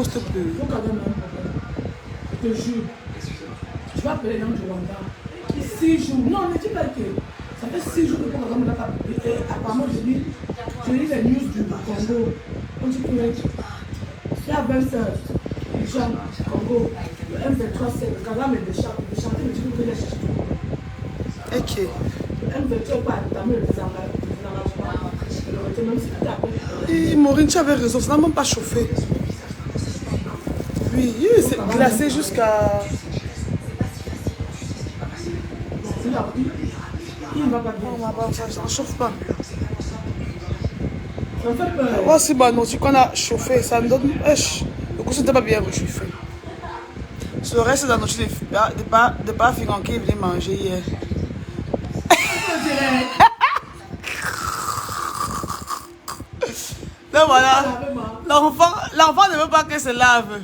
poste plus. Faut quand même un problème. Je te jure. Tu vas appeler les gens du Rwanda. 6 jours. Non, ne dis pas que ça fait 6 jours que Paul Kagame n'a pas. Apparemment, je lis les news du Congo. On dit que il y a 20 heures. Les gens du Congo, le M23, c'est Kagame est déchanté, mais tu peux les chercher. Ok. Le M23 pas entamé le désengagement. Même si tu appelles. Et Maureen, tu avais raison, ça n'a même pas chauffé. Oui, c'est glacé jusqu'à. Il ne va pas bien. Ça ne chauffe pas. Ça me fait peur. Moi aussi, bah non, si qu'on a chauffé, ça me donne. Le coup, c'était pas bien réchauffé. Sur le reste de la nourriture de pas finir qui est venu manger hier. Donc voilà, l'enfant ne veut pas qu'elle se lave.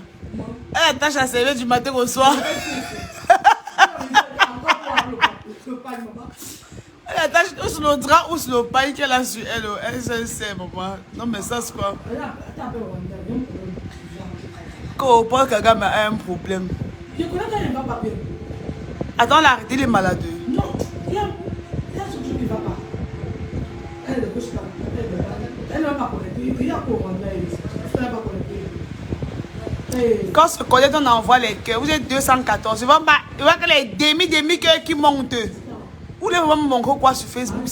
Elle attache à servir du matin au soir. Elle attache ou sur le drap ou sur le paille qu'elle a sur elle. Elle se sait, maman. Non, mais ça, c'est quoi? Quand Paul Kagame a un problème. Je connais qu'elle ne va pas bien. Attends, elle a arrêté les malades. Non, il y a ce truc qui ne va pas. Elle ne bouge pas. Elle ne va pas connecter. Il y a pour Rwanda. Elle ne va pas connecter. Quand se connecte, on envoie les cœurs. Vous êtes 214. Il va que les demi-cœurs qui montent. Vous voulez vraiment me montrer quoi sur Facebook?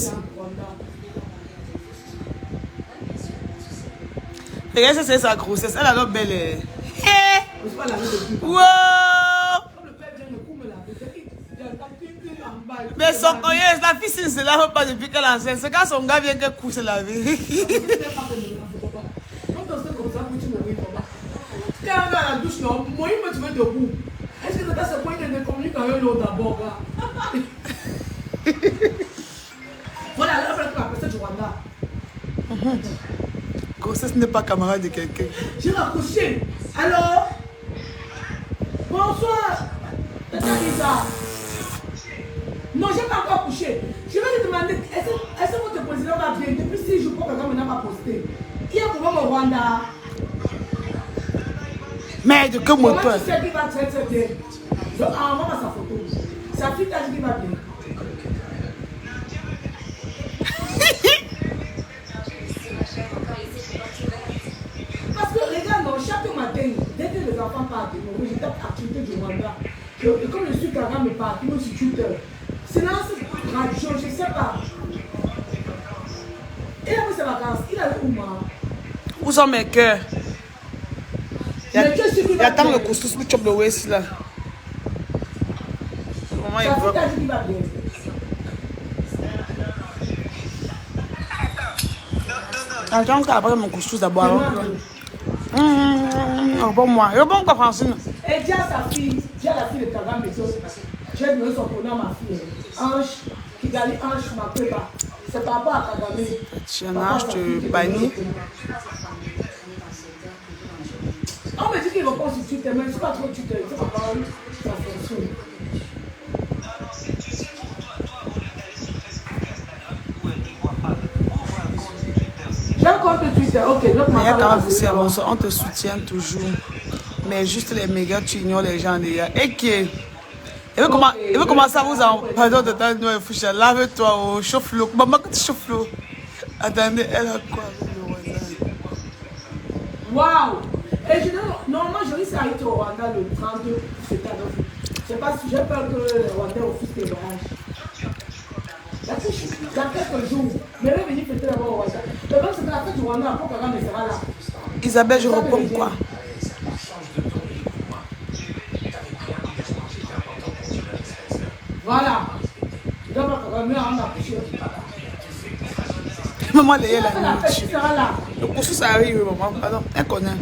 Regarde, ça c'est sa grossesse. Elle a l'air belle. Wow! Mais son cogneur, la fille ne se lave pas depuis qu'elle est enceinte. C'est quand son gars vient qu'elle couche se laver. Quand elle va à la douche, non, moi, il me met debout. Est-ce que c'est ce point qu'elle ne communique avec l'autre d'abord? Voilà, là, elle va appeler du Rwanda. Grossesse n'est pas camarade de quelqu'un. Je vais accoucher. Alors, bonsoir. Non, je n'ai pas encore couché. Je vais te demander, est-ce que votre président va bien? Depuis 6 jours, pour que quelqu'un n'a pas posté. Qui est pour au Rwanda? Mais de que moi, toi? Comment tu sais qu'il va très très bien? Donc, envoie sa photo. Sa fille t'a dit qu'il va bien. Parce que regarde, non, chaque matin, dès que les enfants partent, je tape activité du Rwanda. Et comme je suis Kagame partout, moi je suis Twitter. Silence radio, je ne sais pas. Il a pris ses vacances, il a où moi? Où sont mes cœurs? Il attend le couscous pour chop le waist là. Maman, il veut. Attends qu'après mon couscous d'abord. Bon moi. Je bon quoi Francine. Et dis à sa fille, dis à la fille de Kagame, j'ai donné son prénom à ma fille. Ange, Kigali Ange Makeba. C'est par rapport à Kagame. Tu en as, je bannis. On me dit qu'il répond sur Twitter, mais je ne sais pas trop Twitter, je ne sais pas parler ça fonctionne. J'ai un compte Twitter, ok. Donc on te soutient toujours. Mais juste les méga, tu ignores les gens déjà. Et qui il veut commencer à vous en... Pardon de temps, nous, Foucha, lave-toi, oh, chauffe-l'eau. Maman, quand tu chauffes l'eau. Attendez, elle a quoi avec le voisin? Waouh! Et normalement, je risque à être au Rwanda le 32 septembre. Je ne sais pas si j'ai peur que le Rwanda office des voyages. Dans quelques jours, mais je vais venir fêter d'abord au Rwanda. Le problème, c'est que la fête du Rwanda, pour Kagame sera là. Isabelle, je réponds quoi? Voilà. Je dois pas Kagame en accoucher. Maman, elle est là. Sera là. Le couscous arrive, maman. Pardon, elle connaît.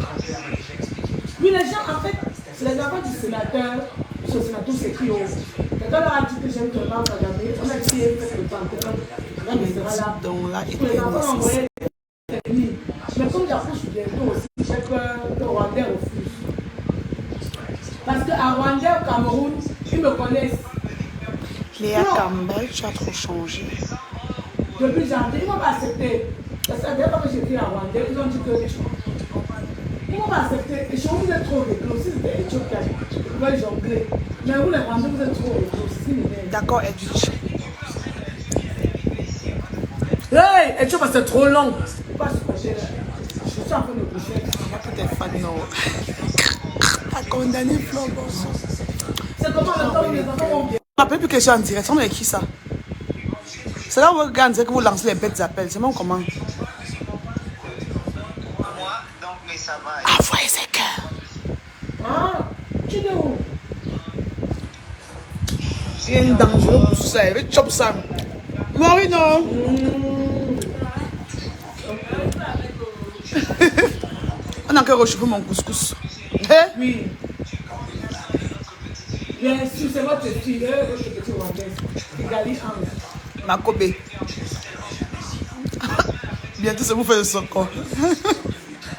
Oui, les gens, en fait, c'est les enfants du sénateur. Ce sénateur, c'est qui? Quelqu'un leur a dit que j'aime ton nom, Kagame. On a dit qu'il fait le temps. Kagame sera là. Donc là, il Les enfants ont envoyé des techniques. Mais comme j'accouche bientôt aussi, j'ai peur que Rwandais refuse. Parce qu'à Rwandais, au Cameroun, ils me connaissent. Léa Campbell, tu as trop changé. Depuis janvier, ils ne vont pas accepter. Parce que dès que j'ai pris à Rwandais, ils ont dit que ils ne vont pas accepter. Et chez vous, vous êtes trop rigolo. Si c'était éthiopien, vous pouvez jongler. Mais vous, les Rwandais, vous êtes trop rigolo. D'accord, Edwige. Hey, Éthiopien, c'est trop long. Pas je suis en train de coucher. Tout est fan, non. T'as condamné Flo Bosso. C'est comment le temps où les enfants vont bien. Je ne rappelle plus que je suis en direct. On est qui ça? C'est là où vous regardez que vous lancez les bêtes appels. C'est moi comment? Mais ça va. Envoyez ses cœurs. Ah, tu es où? Rien de dangereux pour ça. Il veut chop ça. Mori, non. On a encore réchauffé mon couscous. Oui. Bien sûr, c'est votre fille, votre petit Rwandaise. Kigali Ange. Ma Kobe. Bientôt, ça vous fait le socor.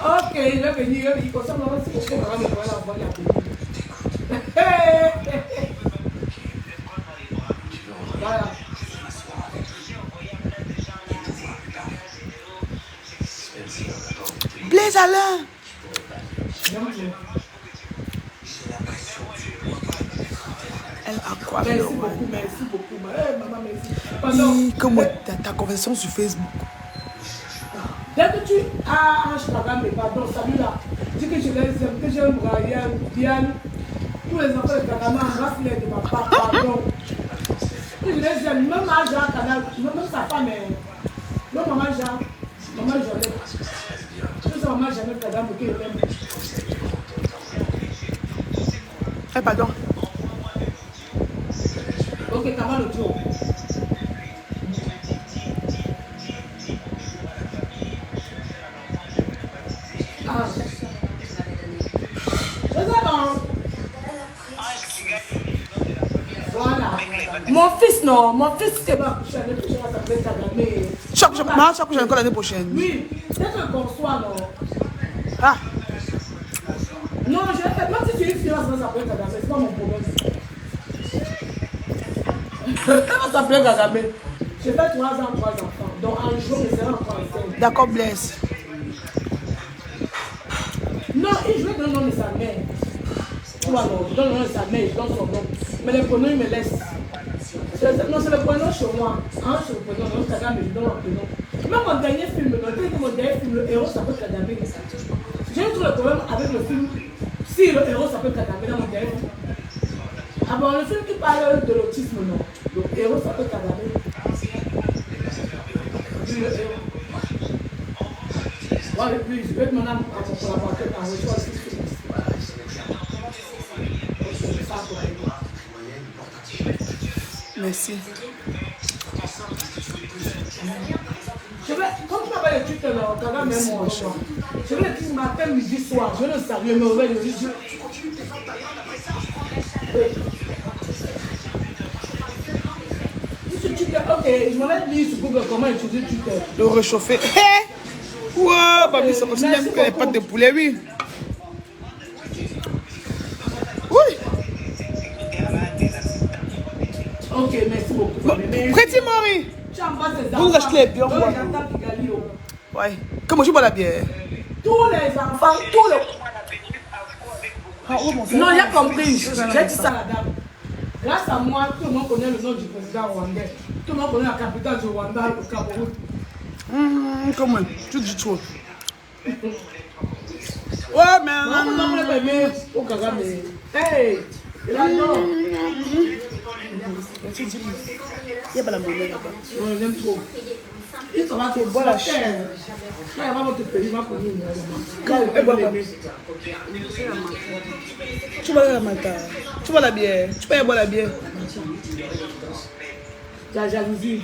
Ok, il va venir, il consomme la race pour qu'on va me voir la voix Voilà. Blaise Alain. Elle a quoi? Merci beaucoup, merci beaucoup. Maman, merci. Comment ta conversation sur Facebook? Dès que tu as un Instagram, pardon, salut là, dis que je les aime, que j'aime Brian, Diane, tous les enfants de Kagame, Raphaël de ma part, pardon. Que je les aime, même à Jean Canal, même sa femme, même maman Jean, maman Jeannette. Tout ça, maman Jeannette Kagame, qui l'aime. Eh, pardon. Ok, comment le tour? Ah. Voilà. Mon fils, non. Mon fils, c'est ma couche l'année prochaine, ça s'appelle Kagame. Chaque prochaine, encore l'année prochaine. Oui, c'est que conçoit, non. Ah. Non, je vais faire, même si tu es une fille, ça s'appelle Kagame, c'est pas mon problème. Ça s'appelle Kagame. J'ai fait 3 ans, 3 enfants. Donc un jour, je serai encore enceinte. D'accord, Blaise. Non, je vais donner le nom de sa mère. Ou alors, je donne le nom de sa mère, je donne son nom. Mais les prénoms, il me laisse. Non, c'est le prénom chez moi. Hein, c'est le prénom, non, Kagame, je donne un prénom. Même mon dernier film, mon dernier film, le héros s'appelle Kagame. J'ai eu tout le problème avec le film. Si le héros s'appelle Kagame dans mon dernier film. Ah bon, le film qui parle de l'autisme, non. Le héros s'appelle Kagame. Oui, le héros. Ouais, puis je vais demander à mon collaborateur d'enregistrer le film. Merci. Je vais, comme tu m'appelles le titre, Kagame, même moi, je vais le dire matin, midi, soir. Je le salue, mais ouais, le Dieu. Ok, je m'en ai dit sur Google comment utiliser Twitter. Le réchauffer. Hé! Wow, baby, ça continue même que les pâtes de poulet, oui. Oui. Ok, merci beaucoup. Petit Mori. Vous nous achetez les biens, quoi. Ouais. Comment je bois la bière? Tous les enfants, tous les... Non, j'ai compris. J'ai dit ça à la dame. Grâce à moi, tout le monde connaît le nom du président rwandais. Tout le monde connaît la capitale du Rwanda, le Cameroun. Comment? Tu dis trop. Ouais, mais... Non, on peut aimer au Kagame. Hey! Il adore. Il y a pas la monnaie là-bas. On aime trop. Il va te boire la chair. Quand il va votre pays, il va connaître une Tu bois la mata. Tu bois la bière. Tu peux y boire la bière. La jalousie.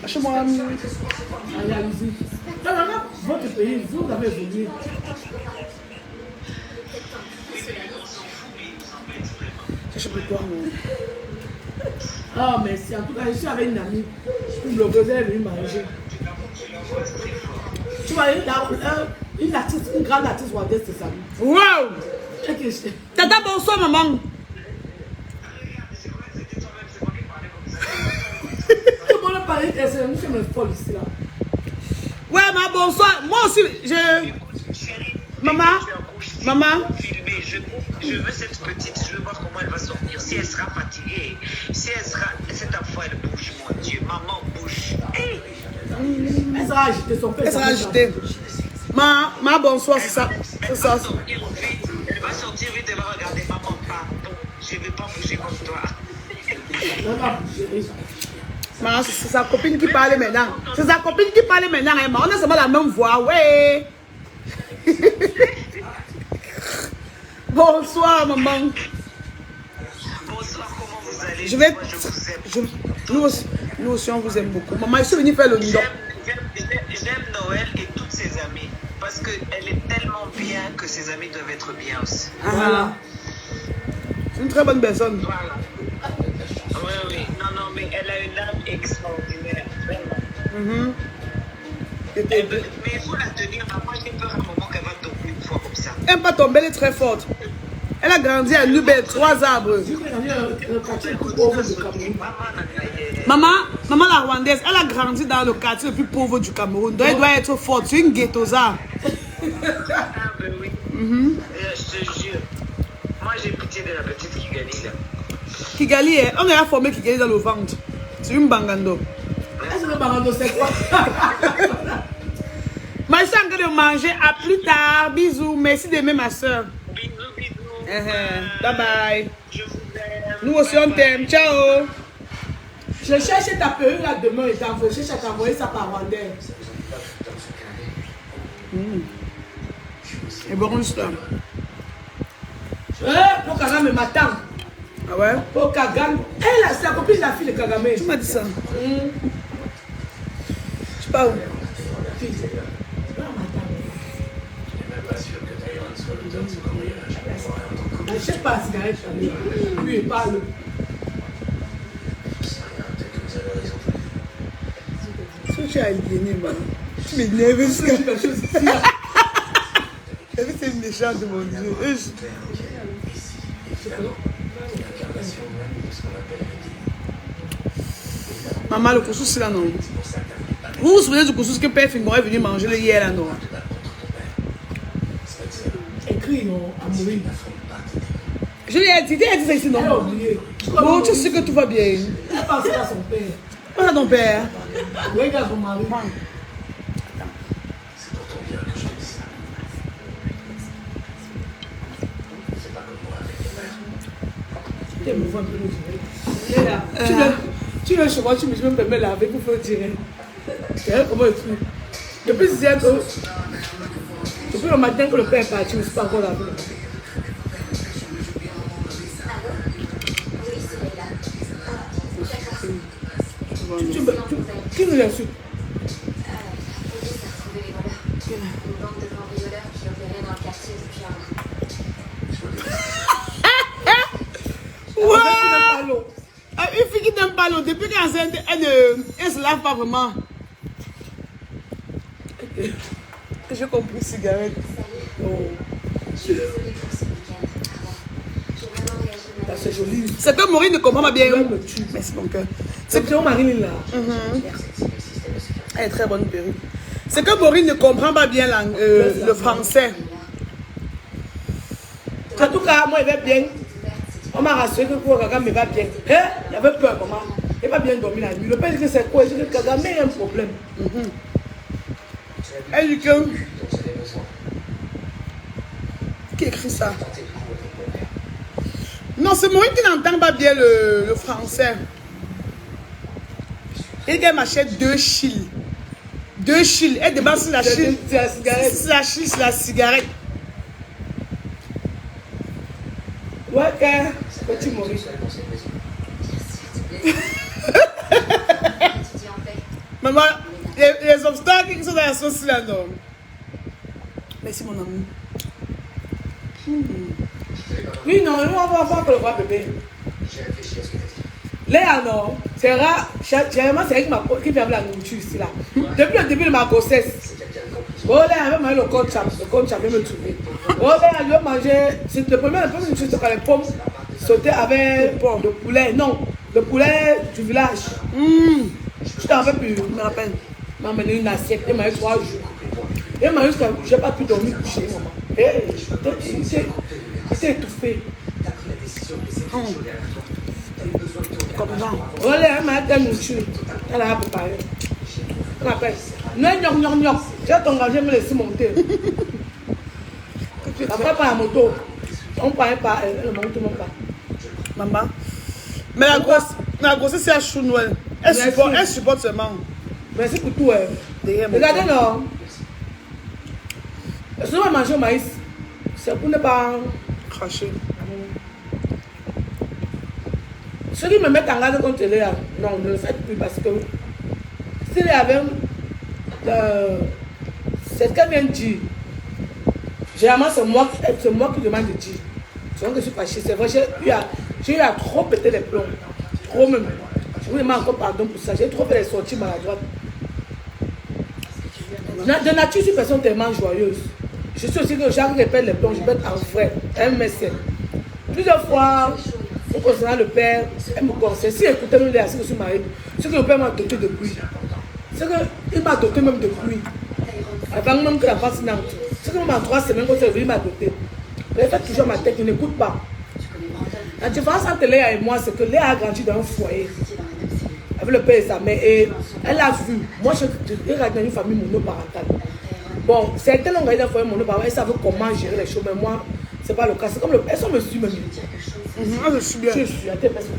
Achète-moi La jalousie. Dans votre pays, vous avez évolué. J'achète pour toi, non? Ah, merci. En tout cas, je suis avec une amie. Une blogueuse, elle est venue manger. Tu vois, une artiste, une grande artiste rwandaise, c'est ça. Wow! Tata, bonsoir, maman. Tout le monde parle, c'est une folle ici, là. Ouais, ma bonsoir. Moi aussi, je... Chérie, Maman, maman. filmer. Je veux cette petite, je veux voir comment elle va sortir. Si elle sera fatiguée, si elle sera... Cette enfant, elle bouge, mon Dieu. Maman bouge. Hey. Elle sera agitée, son père. Elle sera agitée. Ma bonsoir, c'est ça. C'est ça. Elle va sortir vite, elle va regarder. Maman, pardon, je ne vais pas bouger comme toi. Ma, c'est sa copine qui parle maintenant. C'est sa copine qui parle maintenant. Hein. On a seulement la même voix. Ouais. Bonsoir, maman. Bonsoir, comment vous allez? Je vais... Moi, je vous aime. Nous aussi, on vous aime beaucoup. Maman, je suis venue faire le nid. J'aime Noël et toutes ses amies. Parce qu'elle est tellement bien que ses amis doivent être bien aussi. Voilà. C'est une très bonne personne. Voilà. Oui, oui. Non, mais elle a une âme extraordinaire. Vraiment. Mais il faut la tenir. Moi, j'ai peur à un moment qu'elle va tomber une fois comme ça. Elle n'est pas tombée, elle est très forte. Elle a grandi à Nubel, 3 arbres. Maman la Rwandaise, elle a grandi dans le quartier le plus pauvre du Cameroun. Donc elle doit être forte. C'est une ghettosa. Ah, ben oui. Je te jure. Moi, j'ai pitié de la petite Kigali, là. Kigali, on a formé Kigali dans le ventre. C'est une bangando. Est-ce que le bangando, c'est quoi? Moi, je suis en train de manger. À plus tard. Bisous. Merci d'aimer ma soeur. Bisous. Bye bye. Je vous aime. Nous aussi, on t'aime. Ciao. Je cherche ta perruque là demain et je cherche à t'envoyer ça par Rwandais. Et bon, juste là. Pour Kagame m'attend. Ah ouais? Pour Kagame. Elle, c'est la copine de la fille de Kagame. Tu m'as dit ça. Je sais pas où. Je ne sais pas la cigarette. Lui, il parle. Si tu as aliéné, man. Tu m'énerves jusqu'à... C'est une méchante de mon Dieu. Maman, le couscous, c'est là, non? Vous vous souvenez du couscous que Père Fingon est venu manger le hier, là, non? Écrit, non, à mourir. Je lui ai dit ça ici, non? Elle a oublié. Bon, tu sais que tout va bien. Elle pense à son père. Pas à ton père. Regarde son mari. Tu me vois un peu le direct. Tu viens chez moi, tu me dis même me laver pour faire direct. Tu vois comment il truc. Depuis le matin que le père est parti, je ne suis pas encore lavé. Qui nous insulte? Ouais! Une fille qui n'aime pas l'eau, depuis qu'elle elle se lave pas vraiment. J'ai compris, cigarette. C'est joli. C'est que Maureen ne comprend pas bien. Elle me tue. Merci mon cœur. C'est que Marine là. Elle est très bonne perruque. C'est que Maureen ne comprend pas bien le français. En tout cas, moi, il va bien. On m'a rassuré que pour Kagame, il va bien. Il avait peur, maman. Il va bien dormir la nuit. Le père dit que c'est quoi? Il dit que Kagame a un problème. Elle dit que... Qui écrit ça? Non, c'est Maureen qui n'entend pas bien le français. Il dit qu'elle m'achète 2 shills. 2 shills. Elle dépense sur la shills. C'est la shills, c'est la cigarette. Ouais, petit Maurice. Maman, les obstacles qui sont dans la sauce là, non. Merci mon amour. Oui, non, on va voir que le voir bébé. Léa, non, c'est rare. Généralement, c'est elle qui fait la nourriture ici là. Depuis le début de ma grossesse. Oh, Léa avait mangé le corn chap. Le corn chap, elle me trouver. Oh, Léa, elle a mangé. C'est le premier chose quand les pommes sautées avec le poulet. Non, le poulet du village. Je t'en veux plus, je me rappelle. m'a amené une assiette, elle m'a eu 3 jours. Elle m'a dit que je n'ai pas pu dormir coucher, maman. Et j'étais étouffée. Comme ça. Voilà, elle m'a dit une nourriture. Elle a préparé. Elle m'appelle. Non. J'ai engagé, elle me laisser monter. Après, par la moto. On parlait pas, elle ne monte même pas. Maman. Mais la grossesse, c'est à chou Noël. Elle supporte seulement. Merci pour tout. Regardez, non. Si on va manger au maïs, c'est pour ne pas cracher. Ceux qui me mettent en garde contre les non, ne le faites plus parce que s'il y avait c'est ce qu'elle vient de dire. Généralement, c'est moi qui demande de dire. C'est vrai que je suis fâchée. C'est vrai, j'ai eu à trop péter les plombs. Trop même. Je vous demande encore pardon pour ça. J'ai trop fait les sorties maladroites. De nature, je suis une personne tellement joyeuse. Je suis aussi que j'arrive à perdre les plombs, je pète en vrai. Elle me sait. Plusieurs fois, concernant le père, elle me conseille. Si écoutez même les assis que je suis mariée, ce que le père m'a doté depuis. Ce qu'il m'a doté même depuis. Avant même que la face n'entre. Ce que même en 3 semaines, quand c'est venu, il m'a doté. Elle fait toujours ma tête, il n'écoute pas. La différence entre Léa et moi, c'est que Léa a grandi dans un foyer. Avec le père et sa mère. Et elle a vu. Moi, j'ai grandi dans une famille monoparentale. Bon, certaines ont grandi dans un foyer monoparental. Elles savent comment gérer les choses. Mais moi, c'est pas le cas. C'est comme le. Elles sont me suivent même. Je suis bien. Je suis à tes personnes.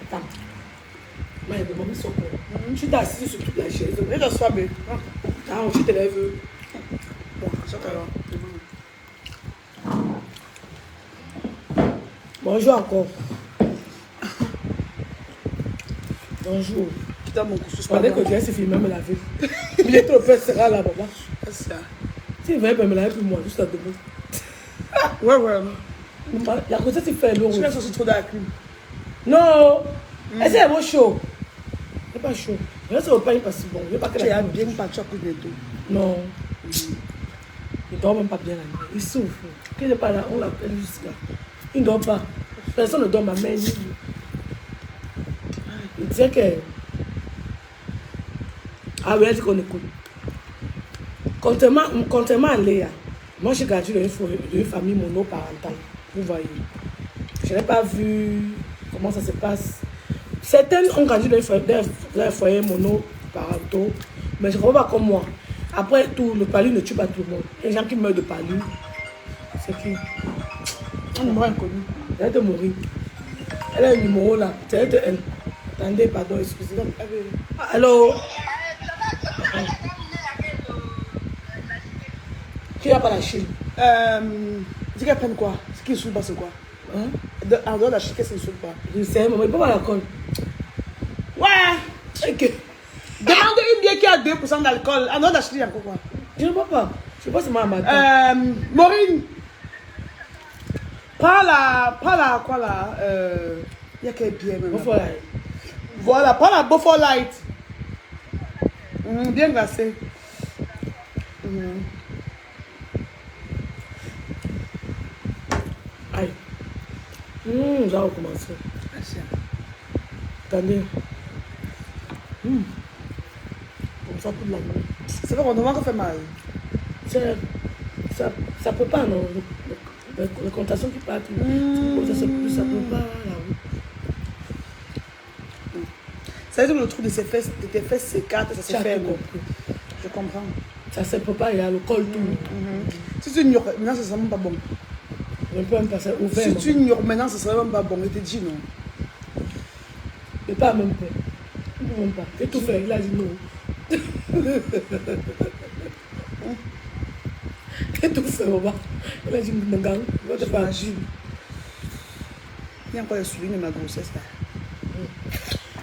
Attends. Je suis assise sur toute la chaise. Et le soir, Ah, je te lève. Bon, ça va. Bonjour encore. Bonjour. Tu as mon couscous. Je parlais que Dieu s'est filmé me laver. Il est trop peur, sera là, maman. C'est ça. Si il veut me laver pour moi, juste à debout. Ouais. La grossesse, il fait lourd. Tu laisses aussi trop dans la clim. Non. Est-ce qu'elle est chaud? C'est pas chaud. Je ne sais pas il passe bon. Je veux pas que Tu as bien parti à coup de tout. Non. Il ne dort même pas bien la nuit. Il souffre. Quand il n'est pas là, on l'appelle jusqu'à. Il ne dort pas. Personne ne dort, ma mère. Il disait que. Ah oui, elle dit qu'on écoute. Contrairement à Léa, moi j'ai grandi dans une famille monoparentale. Vous voyez. Je n'ai pas vu comment ça se passe. Certaines ont grandi dans un foyer monoparentaux, mais je ne crois pas comme moi. Après tout, le palu ne tue pas tout le monde. Les gens qui meurent de palu, c'est qui? Un numéro inconnu. Elle est de mourir. Elle a un numéro là. C'est de elle. Attendez, pardon, excusez-moi. Allô? Qui n'a pas la Chine? Dis qu'elle prenne quoi? Ce qui ne saoule pas, c'est quoi? Hein? En dehors de la Chine, qu'est-ce qui ne saoule pas? Je sais, maman, il ne peut pas la conne. Ouais! Ok. Demande une bière qui a 2% d'alcool. En dehors de la Chine, il y a encore quoi? Je ne peux pas. Je sais pas si maman m'attend. Maureen! Prends la, quoi là? Il y a quelle bière même? Beaufort Light. Voilà, prends la Beaufort Light. Bien glacée. Aïe. Ça va recommencer. Attendez. Comme ça toute la nuit. C'est vrai qu'on demande fait mal. Ça peut pas, non. Les comptations qui partent. Ça peut pas, là. Ça veut dire que le trou de tes fesses s'écarte, ça se ferme. Je comprends. Ça se peut pas, il y a le col tout. Si tu ignores, maintenant ce serait même pas bon. Je peux même passer ouvert. Si tu ignores maintenant, ce serait même pas bon. Il te dit non. Il pas même pas. Il ne peut même pas. Et tout fait, il a dit non. Et tout fait, maman. Il a dit non, il va te faire agir. Il y a encore les souliers de ma grossesse là.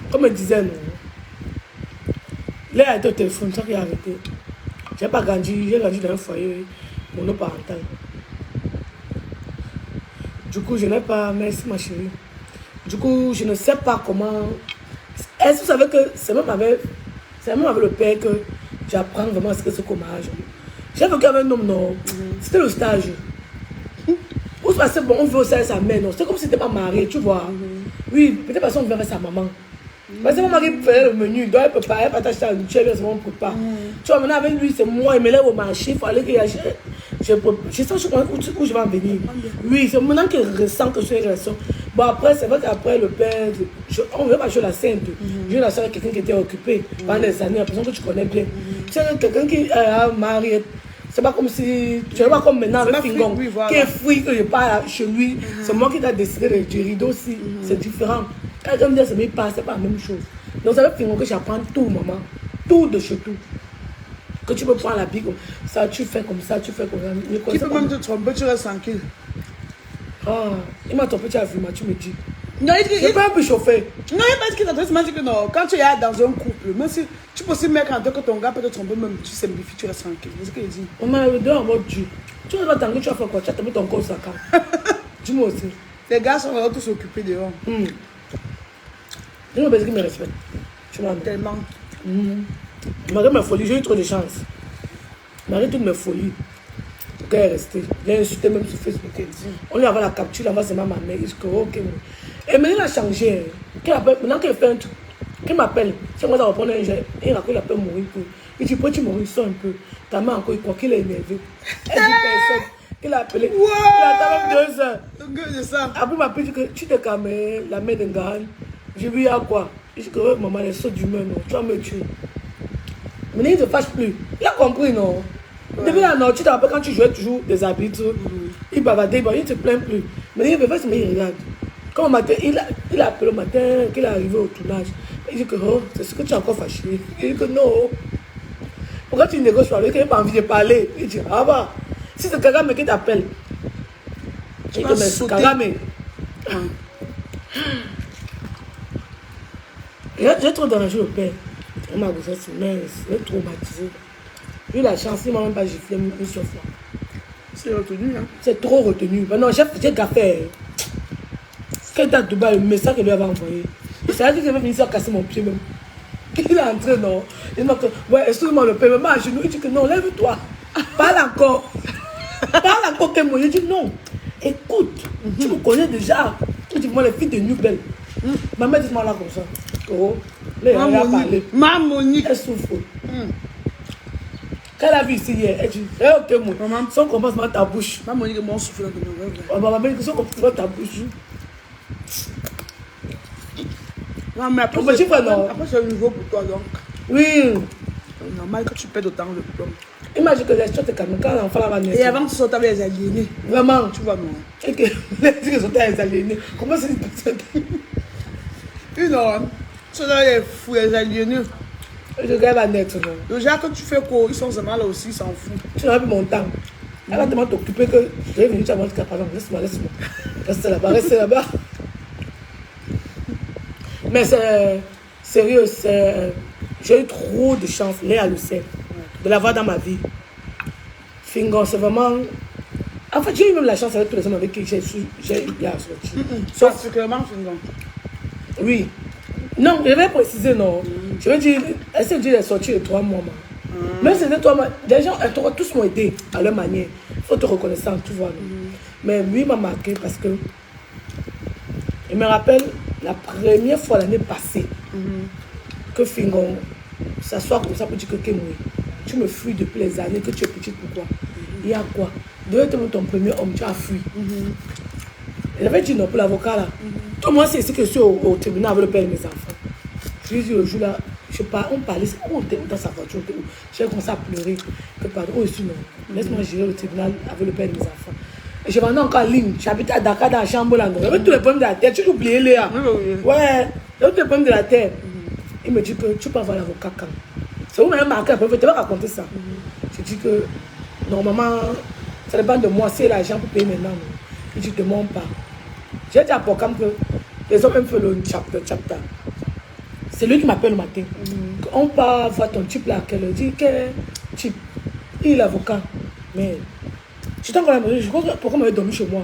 Comme je disais, non. Là, il a été au téléphone, ça qui a arrêté. J'ai pas grandi, j'ai grandi dans un foyer monoparental. Du coup, je n'ai pas, merci ma chérie. Du coup, je ne sais pas comment. Est-ce que vous savez que c'est même avec le père que j'apprends vraiment ce que c'est qu'au mariage. J'ai vécu avec un homme, non. C'était le stage. Vous parce que bon, on veut aussi avec sa mère, non. C'est comme si t'étais pas marié, tu vois. Oui, peut-être parce qu'on veut avec sa maman. Parce que mon mari faisait le menu, il doit préparer, elle partage sa nourriture, elle ne prépare. Tu vois, maintenant avec lui, c'est moi, il me lève au marché, il fallait que je sens où je vais en venir. Oui, c'est maintenant qu'il ressent que je suis une relation. Bon, après, c'est vrai qu'après le père, on ne veut pas jouer la sainte. Je la soeur avec quelqu'un qui était occupé pendant des années, la personne que tu connais bien. C'est quelqu'un qui a marié. C'est pas comme si, tu vois, pas comme maintenant avec Fingon, qui est fruit, que je parle chez lui. C'est moi qui t'ai décidé du rideau aussi. C'est différent. Quand je me dis, c'est pas la même chose. Donc, ça veut dire que j'apprends tout, maman. Tout de chez tout. Que tu peux prendre la bique, ça, tu fais comme ça, tu fais comme ça. Qui peut même te tromper, tu restes tranquille. Ah, il m'a trompé, tu as vu, tu me dis. Non, il peut un peu chauffer. Non, il m'a dit qu'il t'a dit que non, quand tu es dans un couple, même si tu peux aussi mettre en tête que ton gars peut te tromper, même tu simplifies, tu restes tranquille. C'est ce qu'il dit. On m'a dit en mode Dieu. Tu vas t'engager, tu vas faire quoi? Tu as tapé ton corps sur la carte. Dis-moi aussi. Les gars sont là tous occupés dehors. Je me dis qu'il me respecte. Tu m'as tellement. Malgré ma folie, j'ai eu trop de chance. Malgré toutes mes folies, quand elle est restée, il a insulté même sur Facebook. On lui avait la capture, là-bas, c'est ma mère. Il dit que ok. Et maintenant, il a changé. Maintenant qu'il fait un truc, qu'il m'appelle, c'est moi qui reprendre un jet. Il raconte, il appelle mourir. Il dit, pourquoi tu mourir, sors un peu. Ta main encore, il croit qu'il est énervé. Elle dit personne. Il a appelé. Il a même 2 heures. C'est ça. Après, il m'a dit que tu t'es calmé, la main d'un gars. J'ai vu à quoi. Je dis que ouais, maman, elle saute d'humeur, non. Tu vas me tuer. Mais il ne te fâche plus. Il a compris, non. Depuis là, non, tu te rappelles quand tu jouais toujours des habitudes. Il bavardait, il ne te plaint plus. Mais il me fait, mais il regarde. Quand au matin, il a appelé au matin, qu'il est arrivé au tournage. Il dit que oh, c'est ce que tu as encore fâché. Il dit que non. Pourquoi tu négocies avec lui, qu'il n'a pas envie de parler? Il dit, ah bah, si c'est Kagame qui t'appelle. Il dit que mais Kagame. J'ai trop dérangé le père. On m'a grossesse, mais c'est traumatisé. J'ai eu la chance, il m'a même pas giflé une seule fois. C'est retenu, hein? C'est trop retenu. Mais non, j'ai gaffé. Quand il était à Dubaï, le message qu'il lui avait envoyé. C'est là qu'il avait fini à casser mon pied même. Il est entré, non. Il m'a dit, ouais, excuse-moi le père, mais moi à genoux, il dit que non, lève-toi. Parle encore. Parle encore, Kémo. Il dit non. Écoute, tu me connais déjà. Il dit, moi, les filles de New Belle. Ma mère dit-moi là comme ça. Oh, là, elle a parlé. Monique. Elle souffre. Quand elle a vu ici hier, elle dit, eh, ok, moi, si on commence par ta bouche. Ma Monique, moi, on souffle dans ton rêve. Oh, maman, mais si on commence par ta bouche. Non, mais après, c'est un nouveau pour toi, donc. Oui. C'est normal que tu perdes autant de plomb. Imagine que les choses te calment quand l'enfant va naître. Et avant que tu sortes avec les aliénés. Vraiment. Tu vois, non. Et que les sortent avec les aliénés. Comment c'est possible? Non. Tu sont les fous, les aliénés. Le gars va naître, non. Déjà, quand tu fais quoi, ils sont vraiment là aussi, ils s'en foutent. Tu n'as plus mon temps. Elle va tellement t'occuper que je vais venir te avoir le cas, pardon. Laisse-moi. Reste là-bas. Mais c'est sérieux, j'ai eu trop de chance, Léa le sait, de l'avoir dans ma vie. Fingon, c'est vraiment. En fait, j'ai eu même la chance avec tous les hommes avec qui j'ai eu bien sorti. Sauf particulièrement Fingon. Oui. Non, je vais préciser, non. Je veux dire, elle s'est dit, elle est sortie de 3 mois. Même si c'était 3 mois, les gens, tous m'ont aidé à leur manière. Il faut te reconnaître, tu vois. Mais lui m'a marqué parce que. Il me rappelle la première fois l'année passée que Fingon s'assoit comme ça pour dire que Kémoui, tu me fuis depuis les années que tu es petite, pourquoi? Il y a quoi? Devait être ton premier homme, tu as fui. Elle avait dit non pour l'avocat là. Tout le monde sait ici que je suis au tribunal avec le père de mes enfants. Je lui ai dit le jour là, on parlait, on était dans sa voiture, j'ai commencé à pleurer. Que pardon, oh, je suis non. Laisse-moi gérer le tribunal avec le père de mes enfants. Je vendais encore en ligne. J'habitais à Dakar dans la chambre là. J'avais tous les problèmes de la terre. Tu as oublié Léa. Ouais. J'avais tous les problèmes de la terre. Il me dit que tu peux avoir l'avocat quand. C'est vous m'avez marqué après. Je te vais raconter ça. Je dis que normalement, ça dépend de moi. C'est l'argent pour payer maintenant. Il dit, ne demande pas. J'ai dit à Pocam que les hommes même fait le chapter. C'est lui qui m'appelle le matin. On part voir ton type là. Il dit, quel type? Il est l'avocat. Mais. J'étais encore à la maison, je crois que pourquoi m'avait dormi chez moi.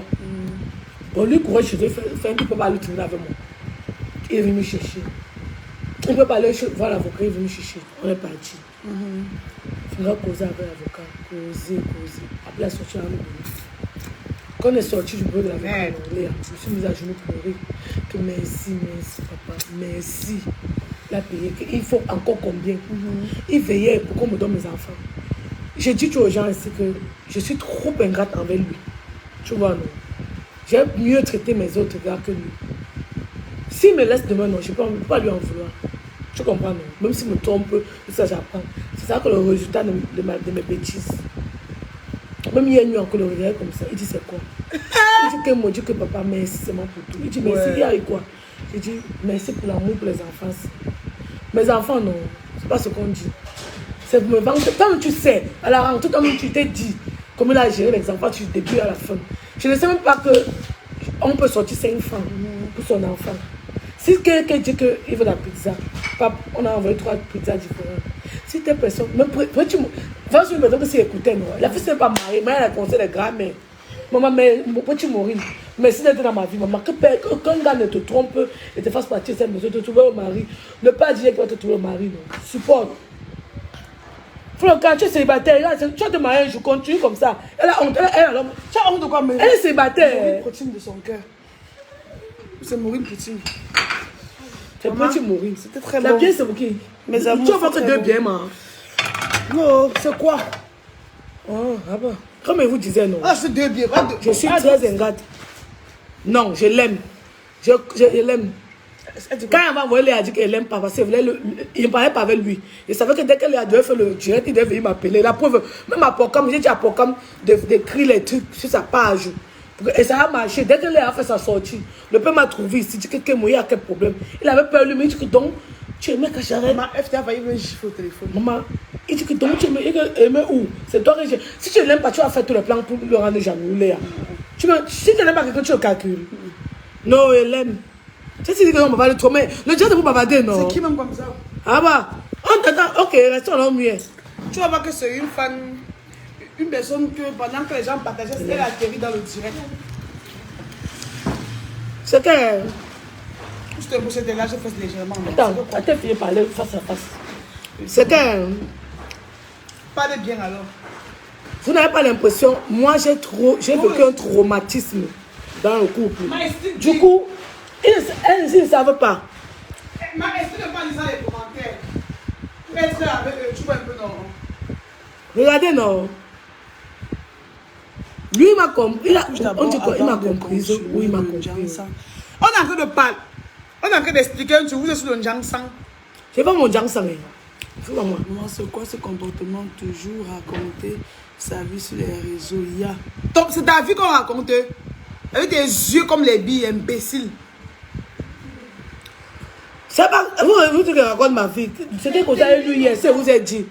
Bon, lui courait chez lui, il ne peut pas aller tourner avec moi. Il est venu me chercher. Il ne peut pas aller voir l'avocat, il est venu me chercher. On est parti. On a causé avec l'avocat. Causé. Après la sortie, on a Quand on est sorti du bureau de la mère, je me suis mise à genoux pleurer. Que merci, papa, merci. Il a payé. Il faut encore combien? Il veillait pour qu'on me donne mes enfants. J'ai dit aux gens ici que je suis trop ingrate envers lui. Tu vois, non? J'ai mieux traité mes autres gars que lui. S'il me laisse demain, non, je ne peux pas lui en vouloir. Tu comprends, non? Même s'il me trompe, ça j'apprends. C'est ça que le résultat de mes bêtises. Même hier nuit encore le regret comme ça. Il dit c'est quoi? Il dit que moi, dit que papa, merci seulement pour tout. Il dit merci, il y a quoi? J'ai dit merci pour l'amour pour les enfants. Mes enfants, non, c'est pas ce qu'on dit. C'est pour me vendre. Quand tu sais, à la rentrée, comme tu t'es dit, comment il a géré les enfants du début à la fin. Je ne sais même pas qu'on peut sortir 5 francs pour son enfant. Si quelqu'un dit qu'il veut la pizza, on a envoyé 3 pizzas différentes. Si t'es personne, même tu vas sur une maison que si écoutait, non. La fille n'est pas mariée, mais elle a conseillé les grands-mères. Maman, mais peux-tu mourir? Mais si tu es dans ma vie, maman, qu'un gars ne te trompe et te fasse partir de cette maison, te trouver au mari, ne pas dire qu'il va te trouver au mari, non. Supporte. Quand tu es célibataire, tu vas te marier un jour, continue comme ça. Elle a honte, Tu as honte de quoi, mais elle est célibataire. Maureen Poutine de son cœur. C'est Maureen Poutine. C'est petit mourir. C'était très la bon. pièce, c'est ok. Mes amours. Tu vas faire que 2 biens, man. Non, c'est quoi? Oh, ah bah. Comme je vous disais, non. Ah, c'est 2 biens. Je suis très ingrate. Non, je l'aime. Je l'aime. Quand elle m'a envoyé, elle a dit qu'elle l'aime pas parce qu'il ne parlait pas avec lui. Il savait que dès qu'elle a dû faire le direct, il devait venir m'appeler. La preuve, même à Pocam, j'ai dit à Pocam d'écrire les trucs sur sa page. Et ça a marché. Dès qu'elle a fait sa sortie, le père m'a trouvé ici. Il dit que Moïse a quel problème. Il avait peur lui, mais il dit que donc, tu aimais Kacharel. Maman, FTA va y me gifler au téléphone. Maman, il dit que donc, tu aimais où? C'est toi que j'ai. Si tu ne l'aimes pas, tu vas faire tous les plans pour le rendre jaloux. Si tu n'aimes pas quelqu'un, tu le calcules. Non, elle aime. Tu sais que on va parler trop, mais le diable pour bavarder, non? C'est qui même comme ça? Ah bah, on t'attend, ok, restons là au mieux. Tu vas voir que c'est une fan, une personne que pendant que les gens partageaient, elle a atterri dans le direct. C'est que. Juste un peu, c'était là, je fais légèrement. Attends, attends, fini parler face à face. C'est que. Pas de bien alors. Vous n'avez pas l'impression, moi j'ai vécu un traumatisme dans le couple. Du coup, elles ne savent pas. Ma est-ce que pas lisant les commentaires? Être avec eux, tu vois un peu non. Regardez, non. Lui, il m'a compris. On dit quoi? Il m'a compris. Oui, il m'a compris. On est en train de parler. On est en train d'expliquer un truc. Vous êtes sur le Jangsang. C'est pas mon Jangsang. Moi. Moi, c'est quoi ce comportement? Toujours raconter sa vie sur les réseaux. Donc, c'est ta vie qu'on raconte. Avec des yeux comme les billes, imbéciles. C'est pas. Vous dites que je raconte ma vie. C'était comme ça avec lui hier. C'est vous ai dit.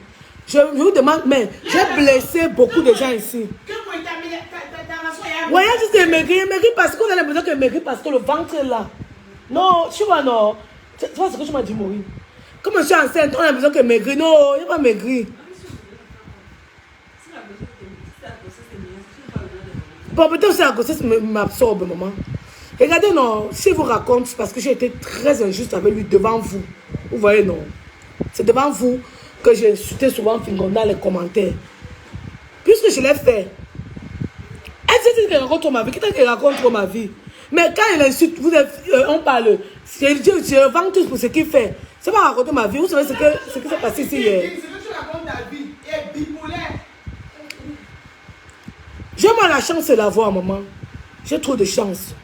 Je vous demande, mais j'ai blessé beaucoup de gens ici. Voyez, si c'est maigri parce qu'on a l'impression que maigri parce que le ventre est là. Non, tu vois, non. C'est ce que tu m'as dit, Maureen. Comme je suis enceinte, on a l'impression que maigri. Non, il n'y a pas maigri. Bon, peut-être que la grossesse m'absorbe, maman. Regardez, non, si je vous raconte, c'est parce que j'ai été très injuste avec lui devant vous. Vous voyez, non. C'est devant vous que j'ai insulté souvent Fingon dans les commentaires. Puisque je l'ai fait. Elle dit qu'elle raconte trop ma vie. Qu'elle raconte trop ma vie. Mais quand il insulte, on parle. Je vends tout pour ce qu'il fait. C'est pas raconter ma vie. Vous savez ce qui s'est passé ici hier. C'est que tu racontes ta vie. Elle est bipolaire. J'ai mal la chance de l'avoir, maman. J'ai trop de chance.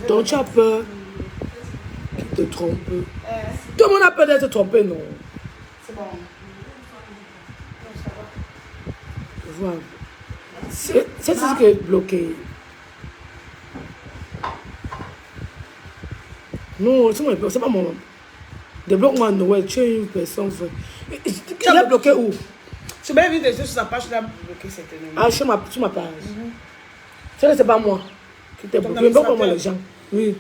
Donc tu as peur qu'il te trompe. Tout le monde a peur d'être trompé, non? C'est bon. Voilà. C'est ce qui est bloqué. Non, c'est pas mon. Débloque-moi Noël, tu es une personne. Tu l'as bloqué où? Je vais vite sur sa page, tu l'as bloqué certainement. Ah, sur ma page. C'est pas moi qui t'ai bloqué. Bloque moi les gens. Oui.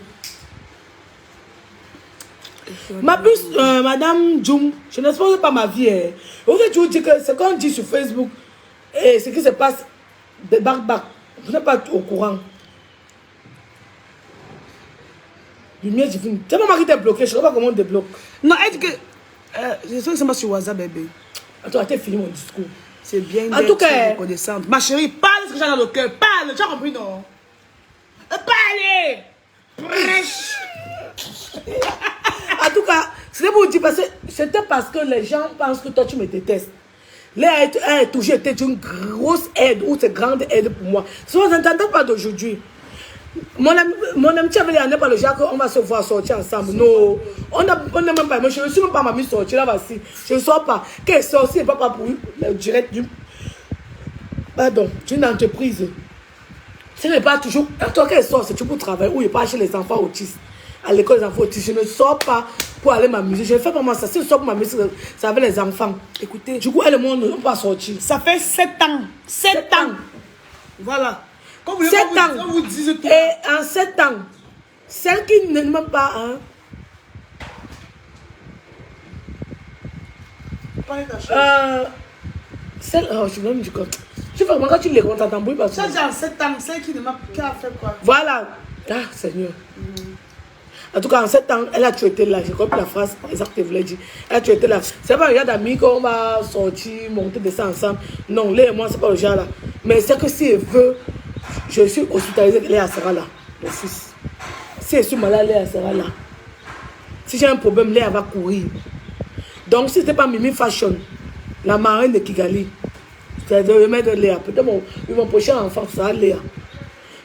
Ma puce, Madame Djoum, je n'expose pas ma vie. Vous avez dit que ce qu'on dit sur Facebook et ce qui se passe de bac, vous n'êtes pas au courant. Lumière divine. C'est pas moi qui t'ai bloqué, je ne sais pas comment on débloque. Non, elle dit que. Je sais que c'est moi sur WhatsApp, bébé. Attends, t'as fini mon discours. C'est bien En tout cas, reconnaissante. Ma chérie, parle ce que j'ai dans le cœur. Parle, tu as compris, non? Parlez! Prêche! En tout cas, c'était parce que les gens pensent que toi tu me détestes. Léa a toujours été une grosse aide, ou c'est grande aide pour moi. Si on n'entend pas d'aujourd'hui. Mon amitié avec Léa n'est pas le genre qu'on va se voir sortir ensemble. Non, on n'a même pas. Moi, je ne suis même pas mamie sortir là, voici. Je ne sors pas. Qu'elle sort aussi, pas pour le direct d'une entreprise. Ce n'est pas toujours. Toi, qu'elle sort, c'est toujours pour travailler ou il pas chez les enfants autistes. À l'école des enfants autistes. Je ne sors pas pour aller m'amuser. Je ne fais pas moi ça. Si je sors pour m'amuser, c'est avec les enfants. Écoutez. Du coup, elle et moi, on ne peut pas sortir. Ça fait 7 ans. 7 ans. Voilà. Quand vous, 7 ans. Quand vous dites tout. Et en 7 ans, celle qui ne même pas. Hein, celle. Oh, je vais même du compte. Je fais comment quand tu les comptes, t'entends bruit parce que. Ça, j'ai en 7 ans. Celle qui ne m'a pas fait quoi? Voilà. Ah, Seigneur. En tout cas, en 7 ans, elle a tué là. J'ai compris la phrase exacte que je voulais dire. Elle a tué là. C'est pas un genre d'amis qu'on va sortir, monter, descendre ensemble. Non, Léa et moi, c'est pas le genre là. Mais c'est que si elle veut, je suis hospitalisée, Léa sera là. Le fils. Si je suis malade, Léa sera là. Si j'ai un problème, Léa va courir. Donc, si ce n'était pas Mimi Fashion, la marraine de Kigali, c'est de remettre Léa. Peut-être mon prochain enfant sera Léa.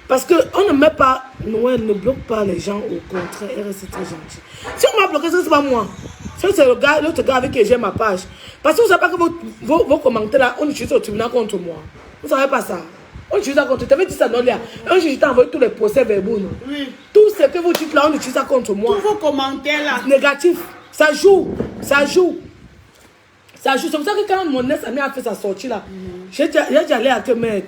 Parce qu'on ne met pas, Noël ne bloque pas les gens, au contraire, elle reste très gentille. Si on m'a bloqué, ce n'est pas moi. C'est l'autre gars avec qui j'ai ma page. Parce que vous ne savez pas que vos commentaires là, on utilise au tribunal contre moi. Vous ne savez pas ça. On utilise ça contre. Tu avais dit ça, non, Léa. Un juge t'a envoyé tous les procès verbaux, non? Oui. Tout ce que vous dites là, on utilise ça contre moi. Tous vos commentaires là. Négatif. Ça joue. Ça joue. Ça joue. C'est pour ça que quand mon ex-ami a fait sa sortie là, j'ai dit allé à te mettre.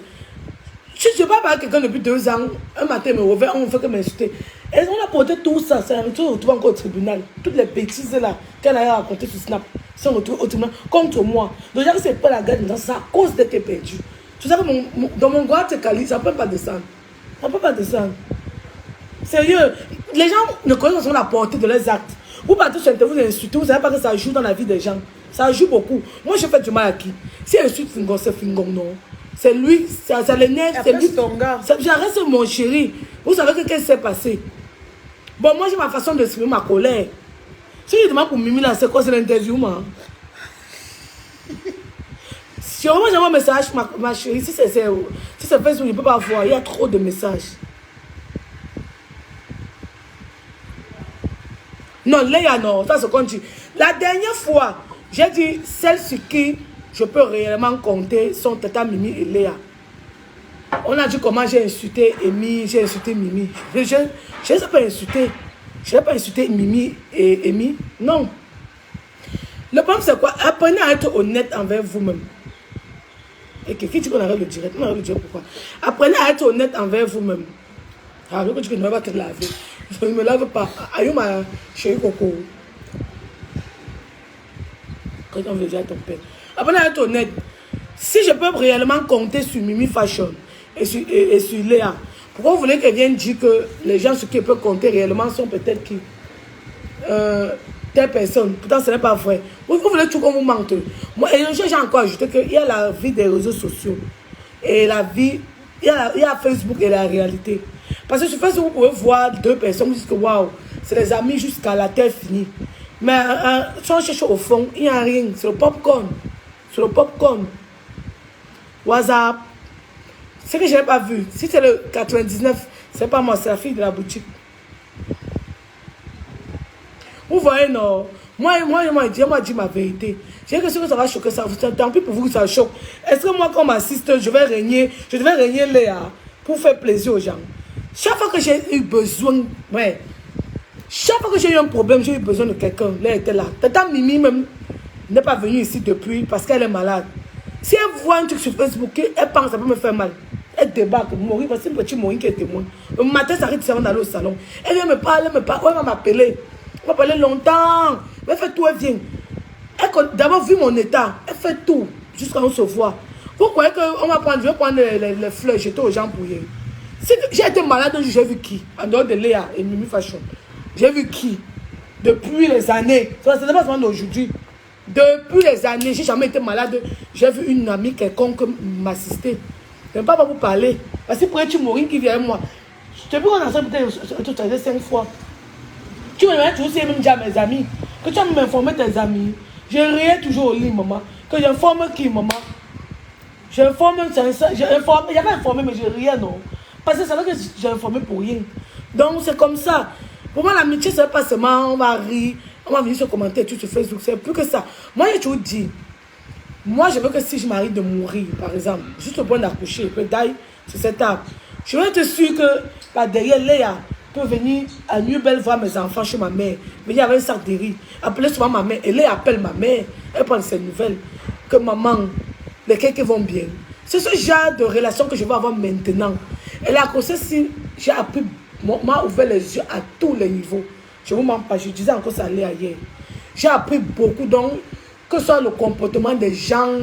Je ne sais pas parler à quelqu'un depuis 2 ans. Un matin, il me revient, on ne fait que m'insulter. Et on a porté tout ça. C'est un retour encore au tribunal. Toutes les bêtises là qu'elle a racontées sur Snap sont retournées au tribunal contre moi. Donc, je c'est pas la gueule, c'est à cause de que tu es perdu. Tu sais que dans mon droit, ça ne peut pas descendre. Ça ne peut pas descendre. Sérieux. Les gens ne connaissent pas la portée de leurs actes. Vous partez sur Internet, vous insultez, vous ne savez pas que ça joue dans la vie des gens. Ça joue beaucoup. Moi, je fais du mal à qui? Si elle insulte Fingon, c'est Fingon, non. C'est lui, ça l'énerve, c'est lui. J'arrête mon chéri. Vous savez qu'est-ce qui s'est passé? Bon, moi j'ai ma façon d'exprimer ma colère. Si je demande pour Mimi là, c'est quoi, c'est l'interview, moi? Si moi j'ai un message, ma chérie, si c'est Facebook, je ne peux pas voir, il y a trop de messages. Non, Léa, non, ça se continue. La dernière fois, j'ai dit, celle sur qui je peux réellement compter sont Tata Mimi et Léa. On a dit comment j'ai insulté Amy, j'ai insulté Mimi. Je ne sais pas insulter. Je n'ai pas insulté Mimi et Amy. Non. Le problème c'est quoi? Apprenez à être honnête envers vous-même. Et qui dit qu'on arrête le direct? On arrête le direct pourquoi? Apprenez à être honnête envers vous-même. Ah, donc tu ne vas pas te laver. Je ne me lave pas. Aïe, ma chérie Coco. Quand on veut dire à ton père. Apprenez à être honnête. Si je peux réellement compter sur Mimi Fashion et sur Léa, pourquoi vous voulez qu'elle vienne dire que les gens sur qui elle peut compter réellement sont peut-être qui telle personne? Pourtant, ce n'est pas vrai. Vous voulez tout qu'on vous mente. Moi, et j'ai encore ajouté qu'il y a la vie des réseaux sociaux. Et la vie, il y a Facebook et la réalité. Parce que sur Facebook, vous pouvez voir 2 personnes, vous dites que waouh, c'est des amis jusqu'à la terre finie. Mais si on cherche au fond, il n'y a rien. C'est le popcorn. C'est le popcorn. WhatsApp. Ce que je n'ai pas vu. Si c'est le 99, c'est pas moi, c'est la fille de la boutique. Vous voyez, non. Moi, dit ma vérité. J'ai l'impression que ça va choquer ça. Tant pis pour vous que ça choque. Est-ce que moi, comme assiste, je devais régner Léa pour faire plaisir aux gens? Chaque fois que j'ai eu besoin, ouais. Chaque fois que j'ai eu un problème, j'ai eu besoin de quelqu'un. Léa était là. Tata Mimi même n'est pas venue ici depuis parce qu'elle est malade. Si elle voit un truc sur Facebook, elle pense que ça peut me faire mal. Elle débarque, mourir, parce que c'est un petit mourir qui est témoin. Le matin, ça arrive, ça va d'aller au salon. Elle vient me parler, elle va m'appeler. Elle va parler longtemps. Elle fait tout, elle vient. D'abord, vu mon état, elle fait tout jusqu'à on se voit. Vous croyez qu'on va prendre, je vais prendre les fleurs, jeter aux gens pour y. Si j'ai été malade, j'ai vu qui? En dehors de Léa et Mimi Fashion. J'ai vu qui? Depuis les années. Ce n'est pas seulement d'aujourd'hui. Depuis les années, j'ai jamais été malade. J'ai vu une amie quelconque m'assister. Je ne peux pas vous parler. Parce que pour tu mourir qui vient avec moi. Depuis qu'on a ensemble, peut-être 5 fois. Tu me mets toujours même dire à mes amis. Que tu vas m'informer tes amis. Je riais toujours au lit, maman. Que j'informe qui, maman? J'informe, il y avait informé, mais je riais, non. Parce que c'est vrai que j'ai informé pour rien. Donc c'est comme ça. Pour moi, l'amitié, c'est pas seulement on va rire, on va venir se commenter tout sur Facebook. C'est plus que ça. Moi, j'ai toujours dit, moi, je veux que si je m'arrive de mourir, par exemple, juste au point d'accoucher, peut d'ailleurs, c'est cette arbre. Je veux être sûr que bah, derrière Léa peut venir à New Belle voir mes enfants chez ma mère. Venir avec un sac de riz. Appeler souvent ma mère. Et Léa appelle ma mère. Elle prend ses nouvelles. Que maman, les quelques vont bien. C'est ce genre de relation que je veux avoir maintenant. Et la grossesse, si j'ai appris, m'a ouvert les yeux à tous les niveaux. Je ne vous mens pas, je disais encore ça allait hier. J'ai appris beaucoup, donc, que ce soit le comportement des gens.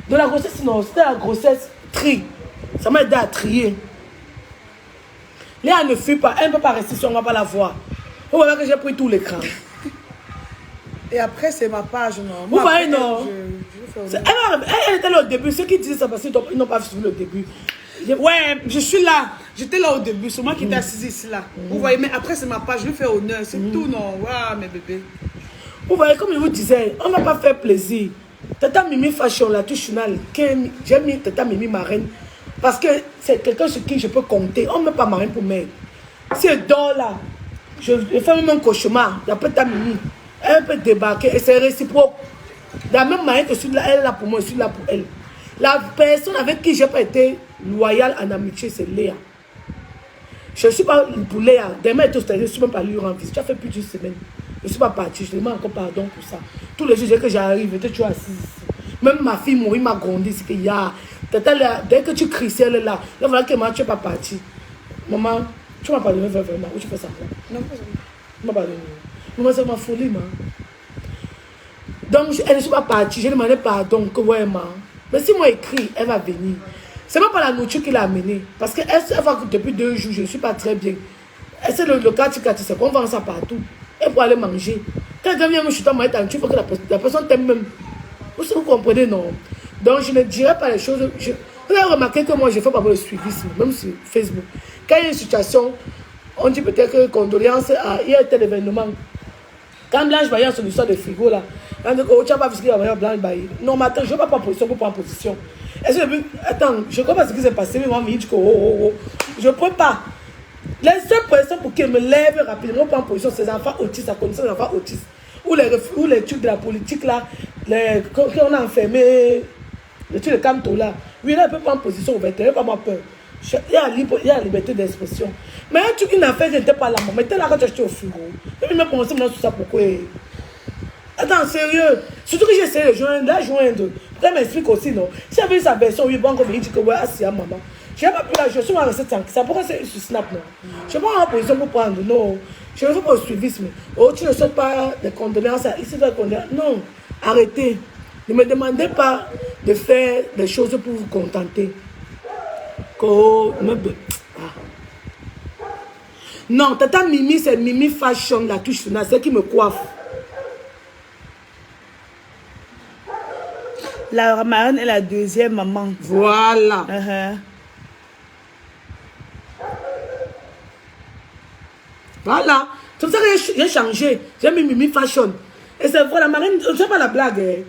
De la grossesse, non, c'était la grossesse tri. Ça m'a aidé à trier. Léa ne fuit pas, elle ne peut pas rester si on ne va pas la voir. Vous voyez que j'ai pris tout l'écran. Et après, c'est ma page, non. Vous voyez, non. Elle était là au début. Ceux qui disaient ça parce qu'ils n'ont pas suivi le début. Ouais, je suis là. J'étais là au début. C'est moi qui étais assise ici, là. Vous voyez, mais après, c'est ma page. Je lui fais honneur. C'est tout, non. Waouh, mes bébés. Vous voyez, comme je vous disais, on ne va pas faire plaisir. Tata Mimi Fashion, la touche finale, j'ai mis Tata Mimi Marraine. Parce que c'est quelqu'un sur qui je peux compter. On ne met pas Marraine pour m'aider. Si elle dort là, je fais même un cauchemar. Il y a Tata Mimi. Elle peut débarquer et c'est réciproque. De la même manière que je suis là, elle est là pour moi, je suis là pour elle. La personne avec qui je n'ai pas été loyale en amitié, c'est Léa. Je ne suis pas pour Léa. Demain, je ne suis même pas lui rendre visite. Tu as fait plus d'une semaine. Je ne suis pas partie. Je te demande encore pardon pour ça. Tous les jours que j'arrive, tu es assise ici. Même ma fille, moi, il m'a grandi. C'est qu'il y a. Dès que tu cries, elle est là. Là, voilà que moi, tu n'es pas partie. Maman, tu m'as pardonné vraiment. Où tu fais ça? Non, pas ça. Tu m'as pardonné. Maman, c'est ma folie, man. Donc, elle ne suis pas partie. Je demandé pardon. Que ouais, man. Mais si moi écrit, elle va venir. C'est même pas la nourriture qui l'a amenée. Parce qu'elle voit que depuis 2 jours, je ne suis pas très bien. C'est le kati, c'est qu'on vend ça partout. Elle peut aller manger. Quand elle vient me chuter, il faut que la personne t'aime même. Vous comprenez, non? Donc, je ne dirais pas les choses. Vous avez remarqué que moi, je fais pas le suivisme, même sur Facebook. Quand il y a une situation, on dit peut-être que condoléances, il y a tel événement. Quand Blanche Bailly a son histoire de frigo, là, on dit que tu n'as pas vu ce qu'il y a Blanche Bailly. Non, mais attends, je ne vais pas prendre position pour prendre position. Est-ce que, attends, je ne sais pas ce qui s'est passé, mais moi, je dis que je ne peux pas. Les seules personnes pour qu'elles me lèvent rapidement pour prendre position, c'est les enfants autistes, à connaissance des enfants autistes. Ou les trucs de la politique, là, qu'on a enfermé, les trucs de Camto, là. Oui, là, elle peut prendre position ouverte, elle n'a pas moi peur. Il y a la liberté d'expression. Mais un truc, une affaire, je n'étais pas là, mais t'es là quand tu achetais au frigo. Je me pensais maintenant sur ça, pourquoi? Attends, sérieux. Surtout que j'ai essayé de la joindre. Elle m'explique aussi, non. Si j'avais sa version, oui, bon, comme il dit que, ouais, assis à maman. Je n'ai pas pu la jouer, je suis restée tranquille. C'est pourquoi c'est sur Snap, non. Je ne suis pas en position pour prendre, non. Je ne veux pas au suivisme. Oh, tu ne souhaites pas de condoléances, ici, de condoléances. Non, arrêtez. Ne me demandez pas de faire des choses pour vous contenter. Non, Tata Mimi, c'est Mimi Fashion, la touche finale, c'est qui me coiffe. La marraine est la deuxième maman. Voilà. Voilà. C'est pour ça que j'ai changé. J'ai mis Mimi Fashion. Et c'est vrai, la marraine, je ne sais pas la blague.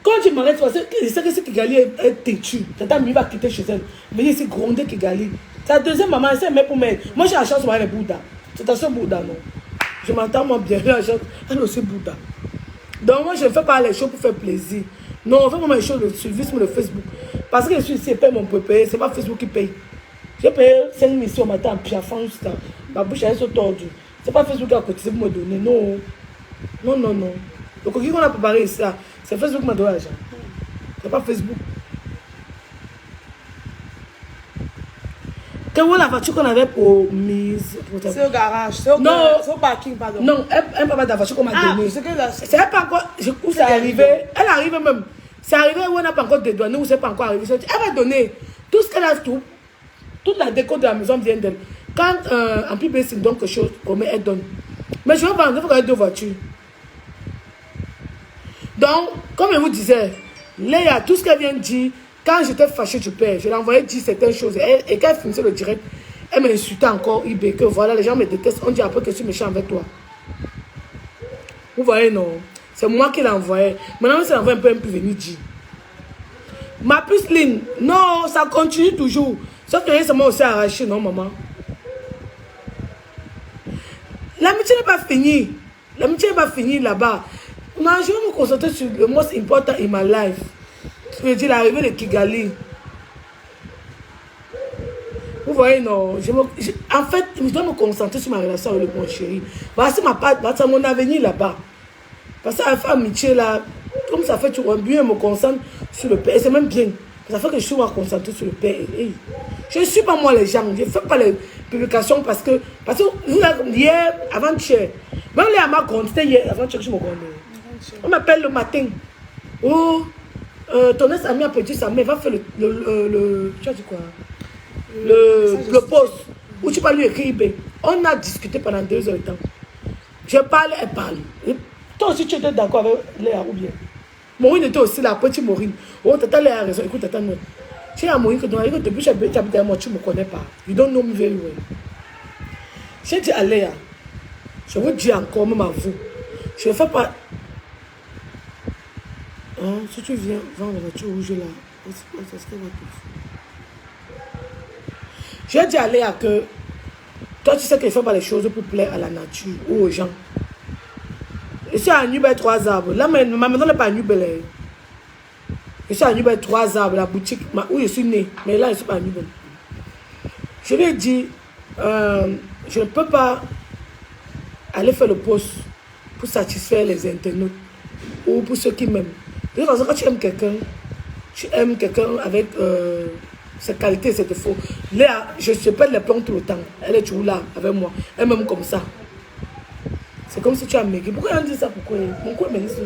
Quand tu m'arrêtes, c'est que c'est Kigali est têtu. Tata Mimi va quitter chez elle. Mais ici, gronder Kigali. Sa deuxième maman, elle s'est mise pour m'aider. Moi, j'ai la chance de voir les Bouddha. C'est ta soeur Bouddha, non? Je m'entends moi bien. Elle aussi Bouddha. Donc, moi, je ne fais pas les choses pour faire plaisir. Non, on fait vraiment les choses, le suivisme de Facebook. Parce que je suis ici, je paye mon payer. C'est pas Facebook qui paye. J'ai payé 5 missions au matin en piaffant jusqu'à ma bouche, elle est tordue. C'est pas Facebook qui a cotisé pour me donner. Non. Non, non, non. Le coquille qu'on a préparé ici, c'est Facebook qui m'a donné l'argent. C'est pas Facebook. Quelle est la voiture qu'on avait pour mise? C'est au garage. C'est au parking, pardon. Non, elle n'a pas de la voiture qu'on m'a donnée. C'est pas encore. Où c'est arrivé? Elle arrive même. C'est arrivé où on n'a pas encore dédouané, où c'est pas encore arrivé. Elle va donner tout ce qu'elle a, toute la déco de la maison vient d'elle. Quand en plus, c'est donc quelque chose, elle donne. Mais je vais pas, il faut qu'elle ait 2 voitures. Donc, comme je vous disais, Léa, tout ce qu'elle vient de dire, quand j'étais fâchée du père, je l'envoyais dire certaines choses. Et quand elle finissait le direct, elle m'insultait encore, IB, que voilà, les gens me détestent. On dit après que je suis méchant avec toi. Vous voyez, non? C'est moi qui l'envoyais. Maintenant, c'est l'envoie un peu venir dire. Ma puce ligne, non, ça continue toujours. Sauf que ça m'a aussi arraché, non, maman? L'amitié n'est pas finie. L'amitié n'est pas finie là-bas. Non, je vais me concentrer sur le most important in my life. Je veux dire l'arrivée de Kigali. Vous voyez, non. En fait, je dois me concentrer sur ma relation avec mon chéri. Parce que mon avenir là-bas. Parce que la femme amitié là, comme ça fait toujours bien, je me concentre sur le père. Et c'est même bien. Ça fait que je suis concentré sur le père. Je ne suis pas moi les gens. Je ne fais pas les publications parce que hier, avant-hier, même les amas c'était hier, avant-hier que je me connais. On m'appelle le matin. Oh, ton ex-ami a petit sa mère, va faire tu as dit quoi? Le post où tu vas lui écrire. On a discuté pendant 2 heures de temps. Je parle, elle parle. Toi aussi, tu étais d'accord avec Léa ou bien? Maureen était aussi là, petit Maureen. Oh, tata Léa a raison. Écoute, tata, non. Tu es à Maureen que depuis que j'habite avec moi, tu ne me connais pas. You don't know me very well. J'ai dit à Léa, je vous dis encore, même à vous, je ne fais pas. Hein, si tu viens vendre la voiture rouge là, c'est ce qu'elle va te faire. J'ai dit à Léa que toi, tu sais qu'il ne fait pas les choses pour plaire à la nature ou aux gens. Je suis à Nubel 3 arbres. Là, ma maison n'est pas à Nubel. Je suis à Nubel 3 arbres, la boutique où je suis né. Mais là, je ne suis pas à Nubel. Je lui ai dit, je ne peux pas aller faire le post pour satisfaire les internautes ou pour ceux qui m'aiment. De toute façon, quand tu aimes quelqu'un avec ses qualités et ses défauts. Léa, je ne sais pas les plans tout le temps. Elle est toujours là avec moi. Elle m'aime comme ça. C'est comme si tu as maigri. Pourquoi elle dit ça? Pourquoi? Pourquoi elle me dit ça?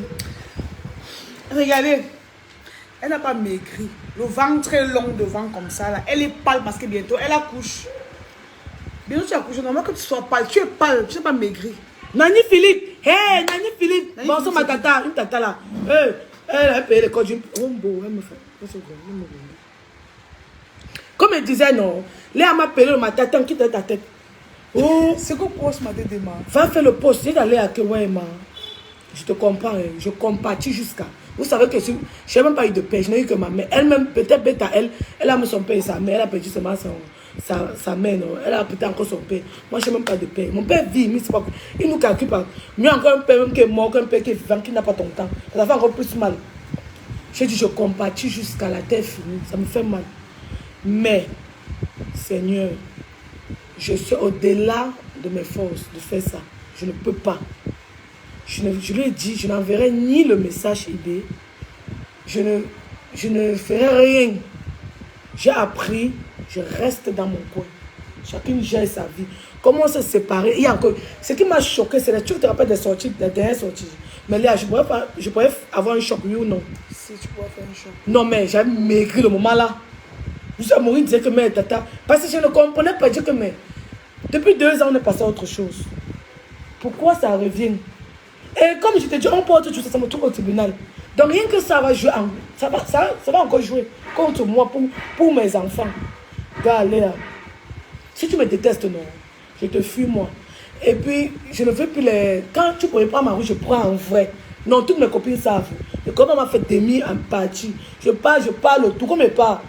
Regardez, elle n'a pas maigri. Le ventre est long devant comme ça. Là. Elle est pâle parce que bientôt elle accouche. Bientôt tu accouches. Normalement que tu sois pâle. Tu es pâle. Tu n'es pas maigri. Nani Philippe. Hey, Nani Philippe. Bon, c'est ma tata. Une tata là. Elle a payé le code d'une. Elle me fait. Comme elle disait, non. Léa m'a appelé ma tata. Quitte ta tête. Oh, c'est quoi poste m'a dit demain? Va faire le poste. J'ai d'aller à que ouais, ma. Je te comprends. Hein. Je compatis jusqu'à. Vous savez que je n'ai même pas eu de père. Je n'ai eu que ma mère. Elle-même, peut-être bête à elle. Elle a mis son père et sa mère. Elle a perdu seulement sa mère. Non. Elle a peut-être encore son père. Moi, je n'ai même pas de père. Mon père vit, mais c'est pas. Il nous calcule pas. Mieux encore un père même qui est mort, qu'un père qui est vivant, qui n'a pas ton temps. Ça fait encore plus mal. J'ai dit, je compatis jusqu'à la terre finie. Ça me fait mal. Mais, Seigneur, je suis au-delà de mes forces de faire ça. Je ne peux pas. Je lui ai dit, je n'enverrai ni le message IB. Je ne ferai rien. J'ai appris, je reste dans mon coin. Chacune gère sa vie. Comment se séparer? Il y a encore. Ce qui m'a choqué, c'est tu te rappelles des sorties, des dernières sorties. Mais là, je pourrais avoir un choc, oui ou non? Si tu pourrais faire un choc. Non, mais j'avais maigri le moment là. Je suis à mourir, disait que mais tata. Parce que je ne comprenais pas, dire que mais. Depuis 2 ans, on est passé à autre chose. Pourquoi ça revient? Et comme je te dis, on porte tout ça, ça me trouve au tribunal. Donc rien que ça va jouer, ça va encore jouer contre moi, pour mes enfants. Regarde, Léa, si tu me détestes, non, je te fuis moi. Et puis, je ne veux plus les... Quand tu pourrais prendre ma rue, je prends en vrai. Non, toutes mes copines savent. Et comme on m'a fait demi en partie, je parle tout comme je parle.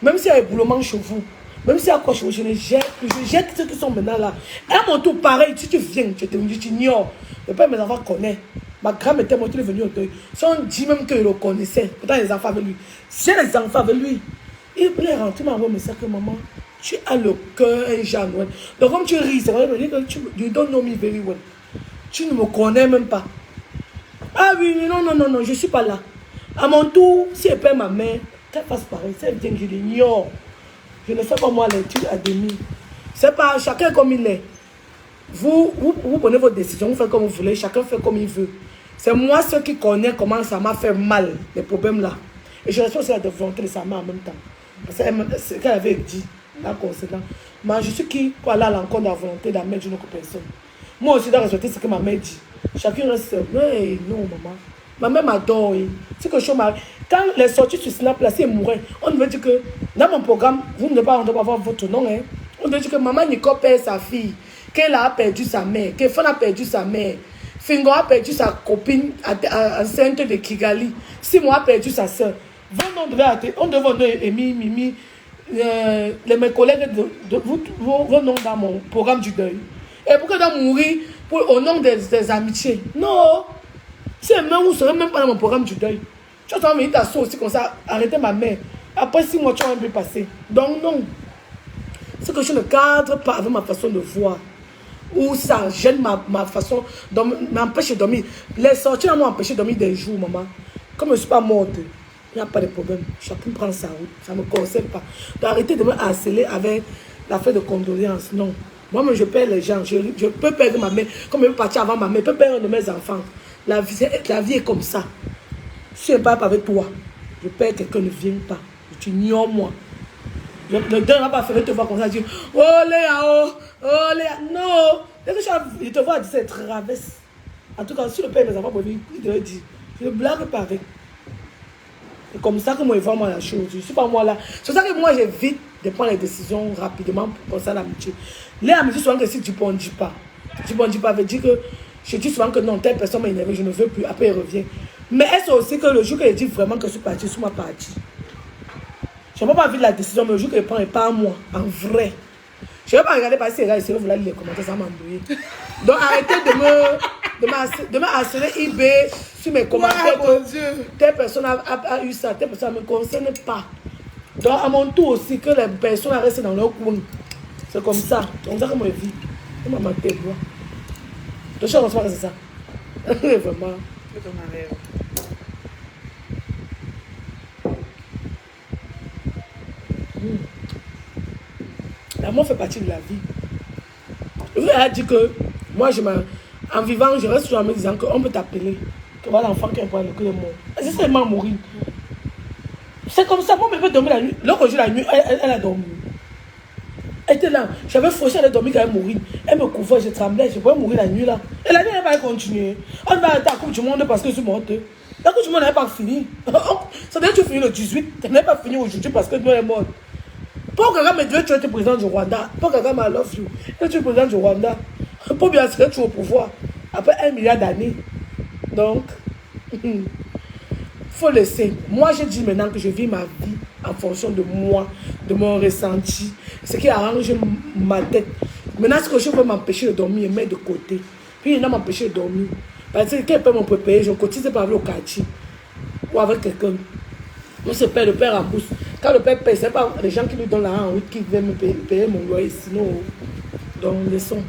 Même s'il y a un éboulement chez vous, même s'il y a quoi chez vous, je jette ceux qui sont maintenant là. Et à mon tour, pareil, si tu viens, tu t'ignores. Le père, mes enfants connaissent. Ma grand-mère était morte, il est venu au deuil. Si on dit même qu'il le connaissait, pourtant les enfants avec lui. Si j'ai les enfants avec lui, il est rentré, il m'a envoyé un message que maman, tu as le cœur un genre. Donc comme tu ris, c'est vrai que you don't know me very well. Tu ne me connais même pas. Ah oui, non, je ne suis pas là. À mon tour, si elle perd ma mère, qu'elle fasse pareil. Si elle vient, je l'ignore. Je ne fais pas moi l'étude à demi. C'est pas chacun comme il est. Vous prenez vos décisions, vous faites comme vous voulez, chacun fait comme il veut. C'est moi ceux qui connaissent comment ça m'a fait mal, les problèmes là. Et je respecte la volonté de sa mère en même temps. Parce que ce qu'elle avait dit, en conséquence. Moi, je suis qui pour aller à l'encontre de la volonté de la mère d'une autre personne. Moi aussi, je dois respecter ce que ma mère dit. Chacun reste. Mais non, maman. Ma mère m'adore. C'est que je m'arrête. Quand les sorties sur Snap, là, si elle mourait, on veut dire que dans mon programme, vous ne devez pas avoir votre nom. Hein. On veut dire que maman Nicole perd sa fille, qu'elle a perdu sa mère, que Fan a perdu sa mère, Fingo a perdu sa copine enceinte de Kigali, Simon a perdu sa soeur. On devait Mimi, mes collègues, vos noms dans mon programme du deuil. Et pourquoi dans mourir au nom des amitiés? Non! Si elle meurt, vous ne serez même pas dans mon programme du deuil. Tu vas venir ta soeur aussi comme ça, arrêter ma mère. Après 6 mois, tu vas un peu passer. Donc non. C'est que je ne cadre pas avec ma façon de voir. Ou ça gêne ma façon, m'empêche de dormir. Les sorties m'ont empêché de dormir des jours, maman. Comme je ne suis pas morte, il n'y a pas de problème. Chacun prend sa route. Ça ne me concerne pas. Donc arrêtez de me harceler avec l'affaire de condoléances. Non. Moi-même, je perds les gens. Je peux perdre ma mère. Comme je peux partir avant ma mère, je peux perdre un de mes enfants. La vie est comme ça. Si je ne parle pas avec toi, je perds quelqu'un ne vient pas. Tu ignores moi. Le deuil ne va pas faire te voir comme ça, dire oh Léa, oh Léa. Non. Dès que je te vois, c'est traverse. En tout cas, si le père mes enfants, il devait dire je ne blague pas avec. C'est comme ça que moi, je vois moi la chose. Je ne suis pas moi là. C'est pour ça que moi, j'évite de prendre les décisions rapidement pour ça l'amitié. Léa me dit souvent que si tu ne bondis pas, veut dire que je dis souvent que non, telle personne m'a énervé, je ne veux plus. Après, il revient. Mais est-ce aussi que le jour qu'elle dit vraiment que je suis partie, je suis ma partie. Je n'ai pas envie de la décision, mais le jour qu'elle prend, elle pas à moi, en vrai. Je ne vais pas regarder passer et vous allez les commentaires, ça m'embrouille. Donc arrêtez de me harceler eBay sur mes commentaires. Telle personne a eu ça, telle personne ne me concerne pas. Donc à mon tour aussi, que les personnes restent dans leur coin. C'est comme ça. Donc ça que moi je vis. C'est ma tête, moi. Donc je ne pense pas que c'est ça. Vraiment. L'amour fait partie de la vie. Elle a dit que moi, en vivant, je reste toujours en me disant qu'on peut t'appeler. Que voilà l'enfant qui est pour le cul est mort. C'est seulement mourir. C'est comme ça. Mon bébé dormait la nuit. L'autre jour, la nuit, elle a dormi. Elle était là. J'avais fauché, elle a dormi quand elle mourit. Elle me couvrait, je tremblais. Je pouvais mourir la nuit là. Et la nuit, elle va continuer. On va arrêter la Coupe du Monde parce que je suis morte. La Coupe du Monde n'est pas finie. Ça veut dire que tu finis le 18. Tu n'es pas fini aujourd'hui parce que nous, elle est morte. Paul Kagame devait tu es président du Rwanda. Paul Kagame, I love you. Tu es président du Rwanda. Pour bien sûr, tu es au pouvoir. Après 1 milliard d'années. Donc, il faut laisser. Moi, je dis maintenant que je vis ma vie en fonction de moi, de mon ressenti. Ce qui arrange ma tête. Maintenant, ce que je peux m'empêcher de dormir, je mets de côté. Puis, il n'a m'empêché de dormir. Parce que quelqu'un peut me préparer, je cotise pas avec le quartier. Ou avec quelqu'un. On se paie, le père en bourse. Quand le père paye, ce n'est pas les gens qui lui donnent l'argent qui viennent me payer mon loyer. Sinon, donc, laissons.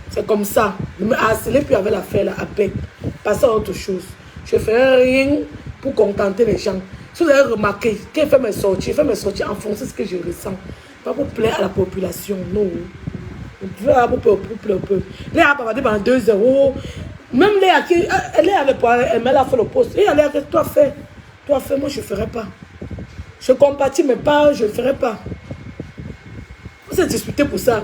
C'est comme ça. Je me harceler puis avec l'affaire là, à peine. Passer à autre chose. Je ne fais rien pour contenter les gens. Si vous avez remarqué, quand je fais mes sorties en fonction de ce que je ressens. Pas pour plaire à la population, non. Vous pouvez avoir pour plaire un peu. Léa a parlé pendant 2 heures. Oh. Même Léa, elle avait parlé, elle m'a fait le poste. Et elle a dit, toi fais, moi je ne ferai pas. Je compatis, mais pas, je ne ferai pas. On s'est disputé pour ça.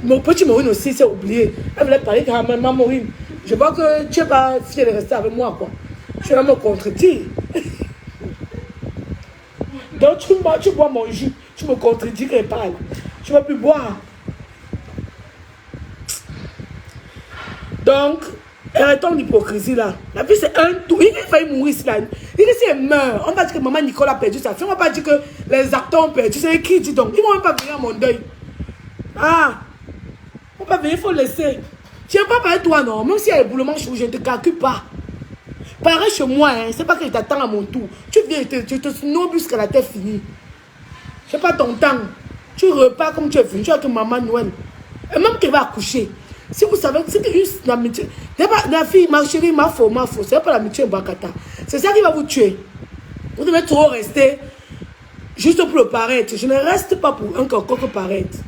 Mon petit Maureen aussi s'est oublié. Elle voulait parler quand même, Maureen. Je vois que tu n'es pas fière de rester avec moi, quoi. Je vais me contredire. Donc tu bois mon jus, tu me contredis qu'elle parle. Tu ne vas plus boire. Donc, arrêtons l'hypocrisie là. La vie c'est un tout. Il a failli mourir ici là. Il dit si elle meurt, on va dire que maman Nicole a perdu sa fille. On va pas dire que les acteurs ont perdu. C'est qui dit donc? Ils ne vont même pas venir à mon deuil. Ah! On va pas venir, il faut laisser. Tu n'es pas parler de toi non. Même si il y a éboulement chez vous, je ne te calcule pas. Pareil chez moi, hein. C'est pas que je t'attends à mon tour. Tu viens, tu te snobus jusqu'à la tête finie. Je n'ai pas ton temps. Tu repars comme tu es venu. Tu es avec maman Noël. Et même qu'elle va accoucher. Si vous savez, c'est une amitié. La fille, ma chérie, ma faux. C'est pas l'amitié Bakata. C'est ça qui va vous tuer. Vous devez trop rester juste pour le paraître. Je ne reste pas pour un coco paraître.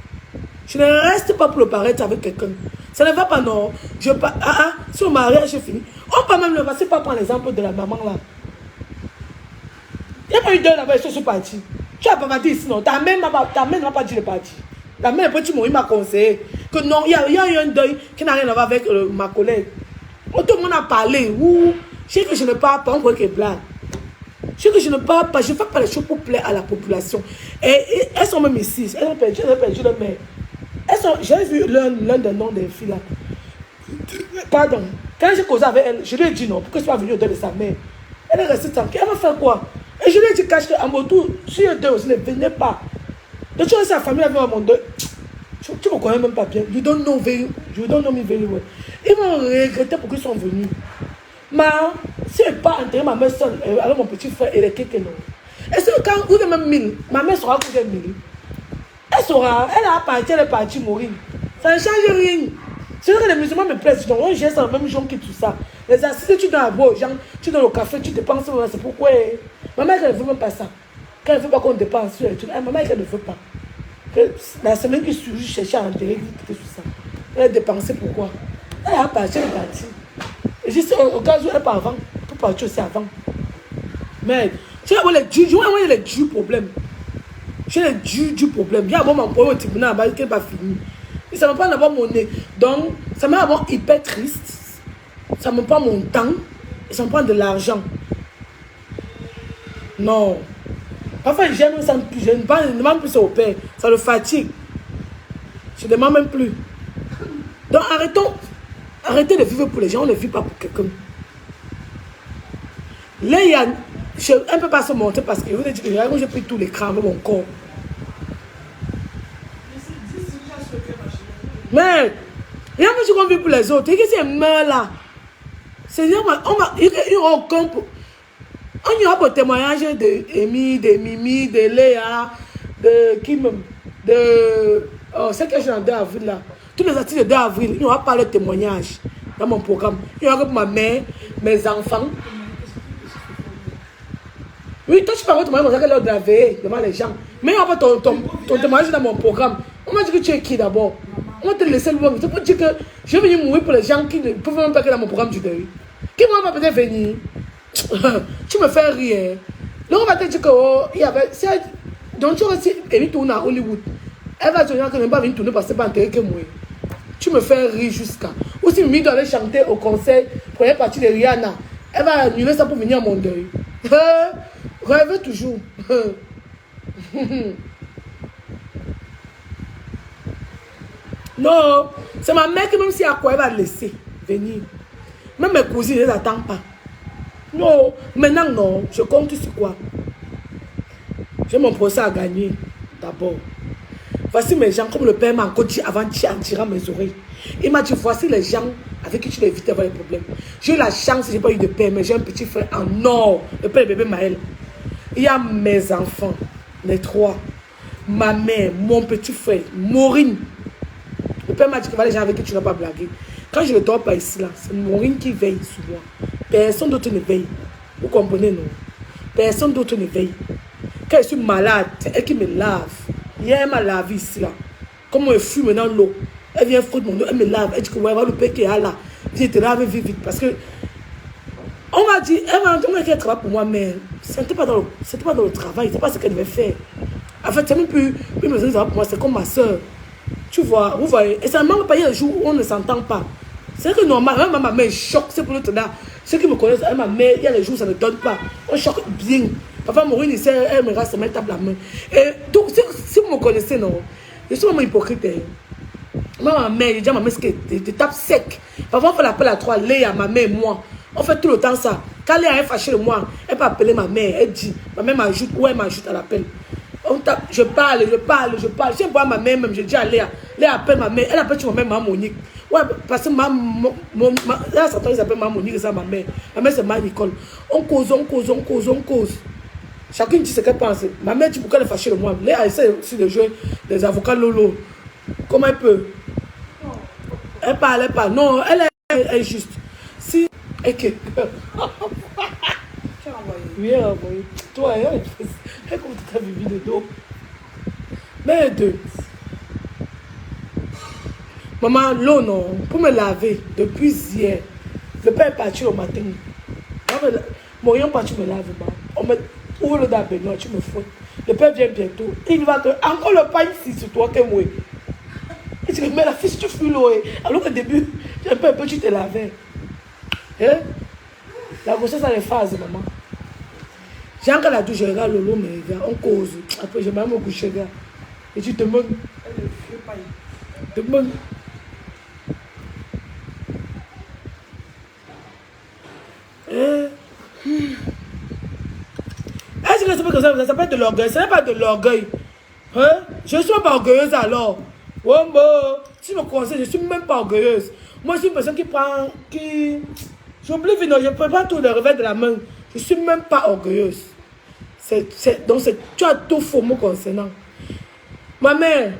Je ne reste pas pour le paraître avec quelqu'un. Ça ne va pas, non. Si au mariage est fini, on peut même le passer, pas prendre l'exemple de la maman là. Il n'y a pas eu d'heure là-bas, je suis parti. Tu n'as pas dit ici, non. Ta mère n'a pas dit le parti. La mère, petit Maurice m'a conseillé que non, il y a eu un deuil qui n'a rien à voir avec ma collègue. Tout le monde a parlé. Je sais que je ne parle pas, on voit qu'elle blague. Je sais que je ne parle pas, je ne fais pas les choses pour plaire à la population. Et elles sont même ici, elles ont perdu leur mère. J'ai vu l'un des noms des filles là. Pardon. Quand j'ai causé avec elle, je lui ai dit non, pourquoi tu es venue au deuil de sa mère? Elle est restée tranquille. Elle va faire quoi? Et je lui ai dit, cache à mon tour, si le deuil aussi, ne venez pas. Donc tu vois, sa famille avait mon deuil. Tu me connais même pas bien. You don't know me very well. Ils m'ont regretté pourquoi ils sont venus. Mais si elle n'est pas enterrée ma mère seule avec mon petit frère et les quelques noms. Est-ce que quand vous êtes même 1000, ma mère saura que vous êtes 1000? Elle saura, elle est partie mourir. Ça ne change rien. C'est vrai que les musulmans me plaisent. Donc on gère ça le même jour que tout ça. Les assises, tu donnes à boire aux gens, tu donnes au café, tu dépenses. C'est pourquoi. Ma mère, elle ne veut même pas ça. Quand elle ne veut pas qu'on dépense sur les trucs, ma mère, elle ne veut pas. La semaine qui suit, je cherchais à enterrer, tout ça. Elle a dépensé pourquoi? Elle a parti, elle est partie. Et je sais, au cas où elle part avant, pour partir aussi avant. Mais, tu vois, les du problème. J'ai les du problème. Il y a un moment pour au tribunal, qui n'est pas fini. Et ça me prend d'abord mon nez. Donc, ça me rend hyper triste. Ça me prend mon temps. Et ça me prend de l'argent. Non. Parfois, je ne demande plus au père. Ça le fatigue. Je ne demande même plus. Donc, arrêtez de vivre pour les gens. On ne vit pas pour quelqu'un. Là, il y a... Je ne peux pas se monter parce que je vous ai dit que j'ai pris tous les crans de mon corps. Mais, il y a beaucoup qu'on vit pour les autres. Et que c'est meurt là. C'est-à-dire, il y aura aucun... On y aura pour témoignage de Amy, de Mimi, de Léa, de Kim, de... Oh, c'est que je suis en 2 avril là. Tous les artistes de 2 avril, il n'y aura pas de témoignage dans mon programme. Il y aura pour ma mère, mes enfants. Oui, toi tu parles de témoignage, on de la veille devant les gens. Mais il n'y aura pas ton témoignage dans mon programme. On m'a dit que tu es qui d'abord? On va te laisser le voir. C'est pour dire que je vais venir mourir pour les gens qui ne peuvent même pas être dans mon programme du deuil. Qui ne va peut-être venir? Tu me fais rire. Donc on va te dire que il y avait... Donc tu vois si elle tourne à Hollywood, elle va te dire qu'elle ne va pas venir tourner parce que c'est pas intérêt que moi. Tu me fais rire jusqu'à... Ou si Mimi doit aller chanter au concert, première partie de Rihanna, elle va annuler ça pour venir à mon deuil. Rêve toujours. Non, c'est ma mère qui même si à quoi elle va laisser venir. Même mes cousines, elles n'attendent pas. Non, maintenant non, je compte sur quoi? J'ai mon procès à gagner d'abord. Voici mes gens, comme le père m'a encore dit avant en tirant mes oreilles. Il m'a dit, voici les gens avec qui tu vas éviter d'avoir des problèmes. J'ai eu la chance, je n'ai pas eu de père, mais j'ai un petit frère en or, le père bébé Maël. Il y a mes enfants, les 3. Ma mère, mon petit frère, Maureen. Le père m'a dit que les gens avec qui tu n'as pas blagué. Quand je ne dors pas ici, là, c'est Maureen qui veille sur moi. Personne d'autre ne veille. Vous comprenez, non? Personne d'autre ne veille. Quand je suis malade, c'est elle qui me lave. Hier, elle m'a lavé ici, là. Comme on fume maintenant l'eau. Elle vient frotter mon dos, elle me lave. Elle dit que ouais, va le père qui est là. Viens te laver vite, vite. Parce que, on m'a dit, elle m'a dit qu'elle travaille pour moi, mais ce n'était pas dans le travail, c'est pas ce qu'elle devait faire. En fait, c'est même plus besoin de travail pour moi, c'est comme ma soeur. Tu vois, vous voyez. Et ça ne manque pas, il y a un jour où on ne s'entend pas. C'est que normalement, même ma mère choque, c'est pour l'autre là. Ceux qui me connaissent, ma mère, il y a les jours où ça ne donne pas. On choque bien. Parfois, Maureen, ici, elle me rase, elle tape la main. Et donc, si vous me connaissez, non, je suis vraiment hypocrite. Moi, ma mère, je dis à ma mère, c'est des tapes secs. Parfois, on fait l'appel à 3, Léa, ma mère et moi. On fait tout le temps ça. Quand Léa est fâchée de moi, elle peut appeler ma mère. Elle dit, ma mère m'ajoute, ou elle m'ajoute à l'appel. On tape, je parle. Je sais pas ma mère même, je dis à Léa. Léa appelle ma mère. Elle appelle ma mère Maman Monique. Ouais, parce que là, ça s'appelle Maman Monique, c'est ma mère. Ma mère, c'est Marie-Nicole. On cause. Chacune dit ce qu'elle pense. Ma mère dit pourquoi elle est fâchée de moi. Léa essaie aussi de jouer des avocats Lolo. Comment elle peut? Elle parle. Non, elle est injuste. Si. Et que. Tu as envoyé. Oui, elle a envoyé. Toi, elle comme tu as vivi de dos. Mais deux. Maman, l'eau, non. Pour me laver, depuis hier, le père est parti au matin. Mon rien parti me lave. On me ouvre le dabé, non, tu me fous. Le père vient bientôt. Il va te. Encore le pain ici sur toi, t'es moué. Il dit, mais la fille, tu fuis l'eau. Alors qu'au début, un peu, tu te lavais. Hein? La grossesse a les phases, maman. J'ai encore la douche, je regarde Lolo, mais gars, on cause. Après, je vais même me coucher, gars. Et tu te demandes. Te demandes. Est-ce que c'est pas comme ça? Ça s'appelle de l'orgueil. Ce n'est pas de l'orgueil. Hein? Je ne suis pas orgueilleuse alors. Oh, bon. Si je me conseille, je ne suis même pas orgueilleuse. Moi, je suis une personne qui prend. J'oublie, non, je ne prépare tout le revers de la main. Je ne suis même pas orgueilleuse. Donc, tu as tout faux mot concernant. Ma mère,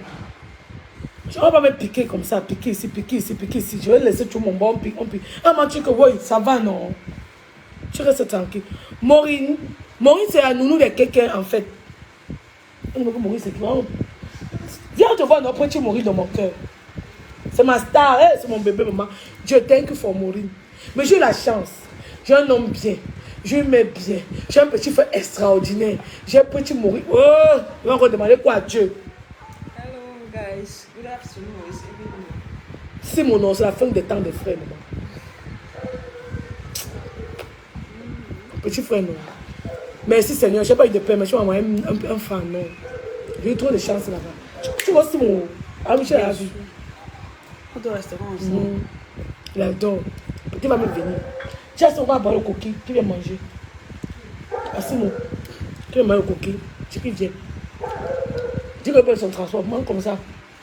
je ne vais pas me piquer comme ça. Piquer ici, piquer ici, piquer ici. Je vais laisser tout mon bon. On pique. Ah, m'a dit que oui, ça va, non. Tu restes tranquille. Maureen, c'est à nounou de quelqu'un, en fait. Maureen, c'est quoi? Viens te voir notre petit Maureen dans mon cœur. C'est ma star, hein? C'est mon bébé, maman. Dieu thank you for Maureen. Mais j'ai eu la chance. J'ai un homme bien. Je m'aime bien. J'ai un petit frère extraordinaire. J'ai un petit Maureen. Oh, il va encore demander quoi à Dieu. Hello, guys. Good afternoon. It's evening. C'est mon nom, c'est la fin des temps des frères, maman. Petit frère, non. Merci Seigneur, je n'ai pas eu de père, mais je suis un fan, non. J'ai eu trop de chance là-bas. Tu vois aussi mon... Ah, Michel a vu. On doit rester ensemble. Il adore. Petit va me venir. Tu as son va boire le coquille, qui vient manger. Ah, Simon, qui vient manger le coquille, tu qui vient. Dis que son transport, comme ça,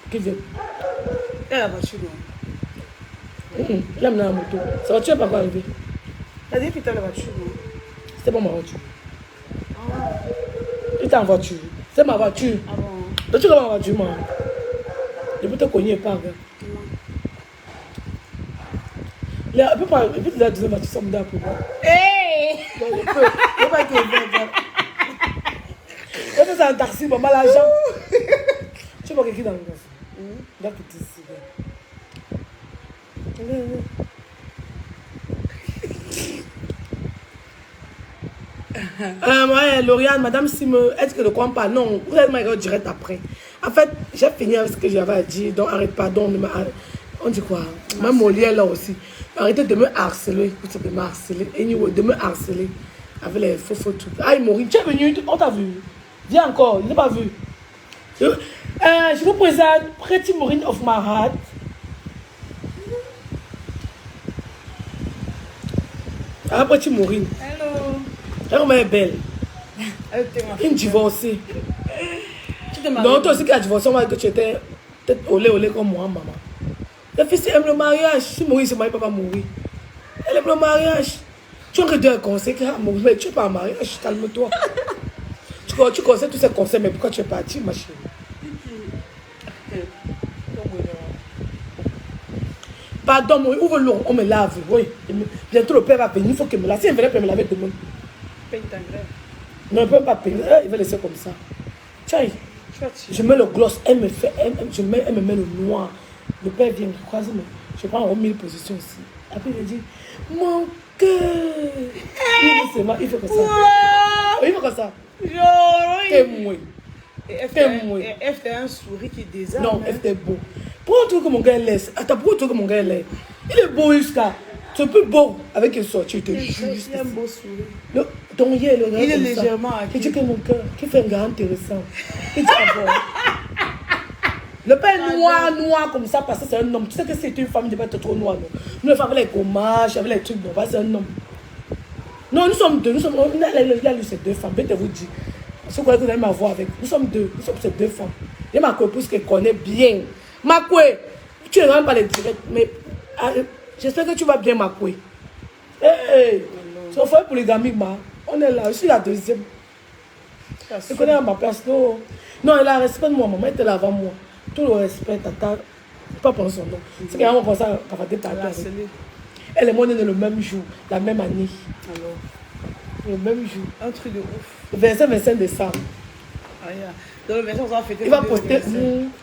qui vient. Et la voiture, non. Il a mené la moto. Sa voiture n'est pas encore arrivée. Elle a dit que tu as la voiture, non. C'était pas ma voiture. Tu es en voiture. C'est ma voiture. Ah bon? Donc tu as ma voiture, moi. Je peux te cogner pas, gars. Il peut pas. Il peut te dire deuxième voiture, ça me donne pour moi. Hé! Il peut pas qu'il vienne. C'est un taxi, maman, l'argent. Tu sais pas quelqu'un dans le gaz. Il a quitté ici. Ouais, Lauriane, madame Sime, est-ce que de quoi on parle? Non, vous allez me direct après. En fait, j'ai fini avec ce que j'avais à dire, donc arrête, pardon. On dit quoi? Même Molière là aussi. Arrêtez de me harceler. De me harceler. Anyway, de me harceler. Avec les faux trucs. Ah, Maureen, tu es venu, on t'a vu. Viens encore, il n'est pas vu. Je vous présente Pretty Maureen of my heart. Ah, Pretty Maureen. Hello. Elle est belle. Une divorcée. Non, toi aussi qui as divorcé, on va dire que tu étais peut-être olé comme moi, maman. La fille aime le mariage. Si Maurice se marie, pas mourir. Elle aime le mariage. Tu as donné un conseil à Maurice, mais tu n'es pas en mariage, calme-toi. Tu conseilles tous ces conseils, mais pourquoi tu es partie, ma chérie? Pardon, Maurice, ouvre l'eau, on me lave. Oui. Bientôt le père va venir, il faut qu'il me lave. Si il venait, il me laver demain. Non, il ne peut pas payer. Il va laisser comme ça. Tiens, je mets le gloss, elle me met le noir. Le père vient me croiser, je prends en 1000 positions ici. Après, il dit, mon cœur. Il fait comme ça. Il fait comme ça. T'es Elle fait un sourire qui désarme. Non, elle fait beau. Pourquoi tu veux que mon gars laisse? Attends, pourquoi tu veux que mon gars laisse? Il est beau jusqu'à. Tu peux beau avec une sortie, il te juge. Il a un beau sourire. Donc, il est légèrement acquis. Il dit que mon cœur, qui fait un gars intéressant. Il dit d'abord. Le père noir comme ça, parce que c'est un homme. Tu sais que c'est une femme, il ne peut pas être trop noir. Nous, les femmes avec les gommages, avec les trucs, non, c'est un homme. Non, nous sommes deux. Il a lu ces deux femmes. Je vais te vous dire. Si vous croyez que vous allez m'avoir avec. Nous sommes deux. Nous sommes ces deux femmes. Il y a ma épouse qui connaît bien. Makwe, tu ne même pas les directs, mais j'espère que tu vas bien, Makwe. Hey, c'est fait pour les amis, on est là. Je suis la deuxième. Je connais à ma place. Non, elle a respect de moi, maman. Elle était là avant moi. Tout le respect, tata. Pas pour son nom. C'est qu'il y a un comme ça, elle et moi, on est le même jour, la même année. Alors, le même jour. un truc de ouf. 25 décembre. Ah, yeah. Dans le 25, on va fêter. Il va poster.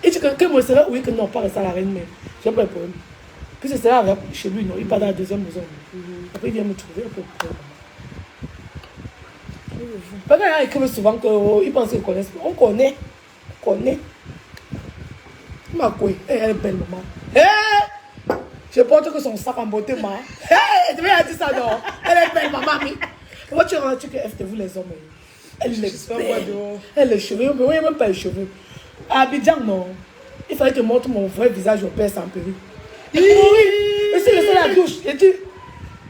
Il dit que moi, c'est là, oui, que non, pas rester à la reine, mais j'ai pas de problème. Puis c'est là, chez lui, non, il part dans la deuxième maison. Après, il vient me trouver un peu de problème. Parce qu'il écrit souvent qu'il pense qu'ils connaissent. On connaît. Ma couille, elle est belle, maman. Je porte que son sac en beauté, ma. Hey, tu m'as dit ça, non? Elle est belle, ma mamie. Comment tu rentres que F, vous les hommes? Elle est belle. Elle est cheveux, mais oui, même pas les cheveux. À Abidjan, non. Il fallait que je montre mon vrai visage au père sans perruque. Oui, mais c'est le seul à la douche. Il dit,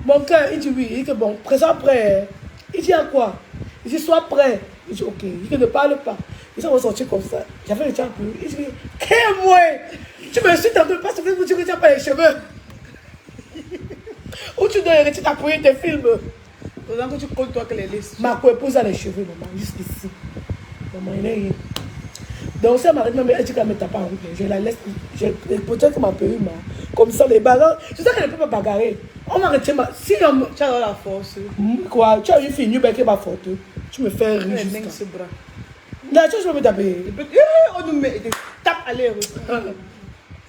mon cœur, il dit oui. Il dit bon, présent prêt. Il dit à quoi? Il dit sois prêt. Il dit ok. Il dit ne parle pas. Ils sont ressortis comme ça. J'avais le temps pour lui. Il dit, hé, moi, tu me suis tendu parce que vous dites que tu n'as pas les cheveux. Où tu dois arrêter d'appuyer tes films. Pendant que tu colles toi que les listes. Ma co-épouse a les cheveux, maman, jusqu'ici. Maman, il n'est rien. Donc, ça m'arrête même, elle dit qu'elle ne me tape pas en route. Je la laisse. Peut-être que ma perruque, comme ça, les bagarres. Je sais qu'elle ne peut pas bagarrer. On m'a arrêté. Si on tu as la force. Quoi? Tu as une fille nue, qui est pas forte. Tu me fais rire. Ce bras. Là, tu peux me taper. On nous met, il te tape aller-retour.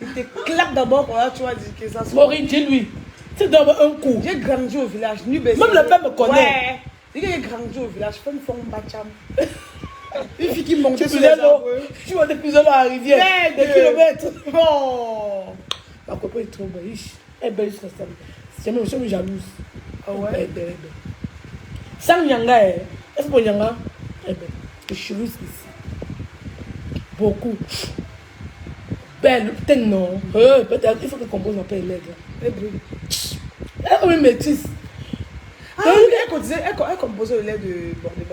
Il te claque d'abord, tu vas dire que ça se Maureen, dis-lui. Tu donnes un coup. J'ai grandi au village. Même le père me connaît. Ouais. J'ai grandi au village. Je fais une forme bacham. Une fille qui monte sur les l'eau. arbres. Tu vois depuis là à la rivière. Des kilomètres. Oh. Ma copine est trop belle. Elle est belle jusqu'à ça. Je suis jalouse. Ah ouais? Elle est belle, elle est belle. Sans Nyanga, est-ce que Nyanga est belle? Les cheveux ici. Beaucoup. Belle, peut-être non. Peut-être, il faut que compose un peu les lèvres. Elle est brune. Elle est comme une métisse. Ah, elle composait le lait de bordé.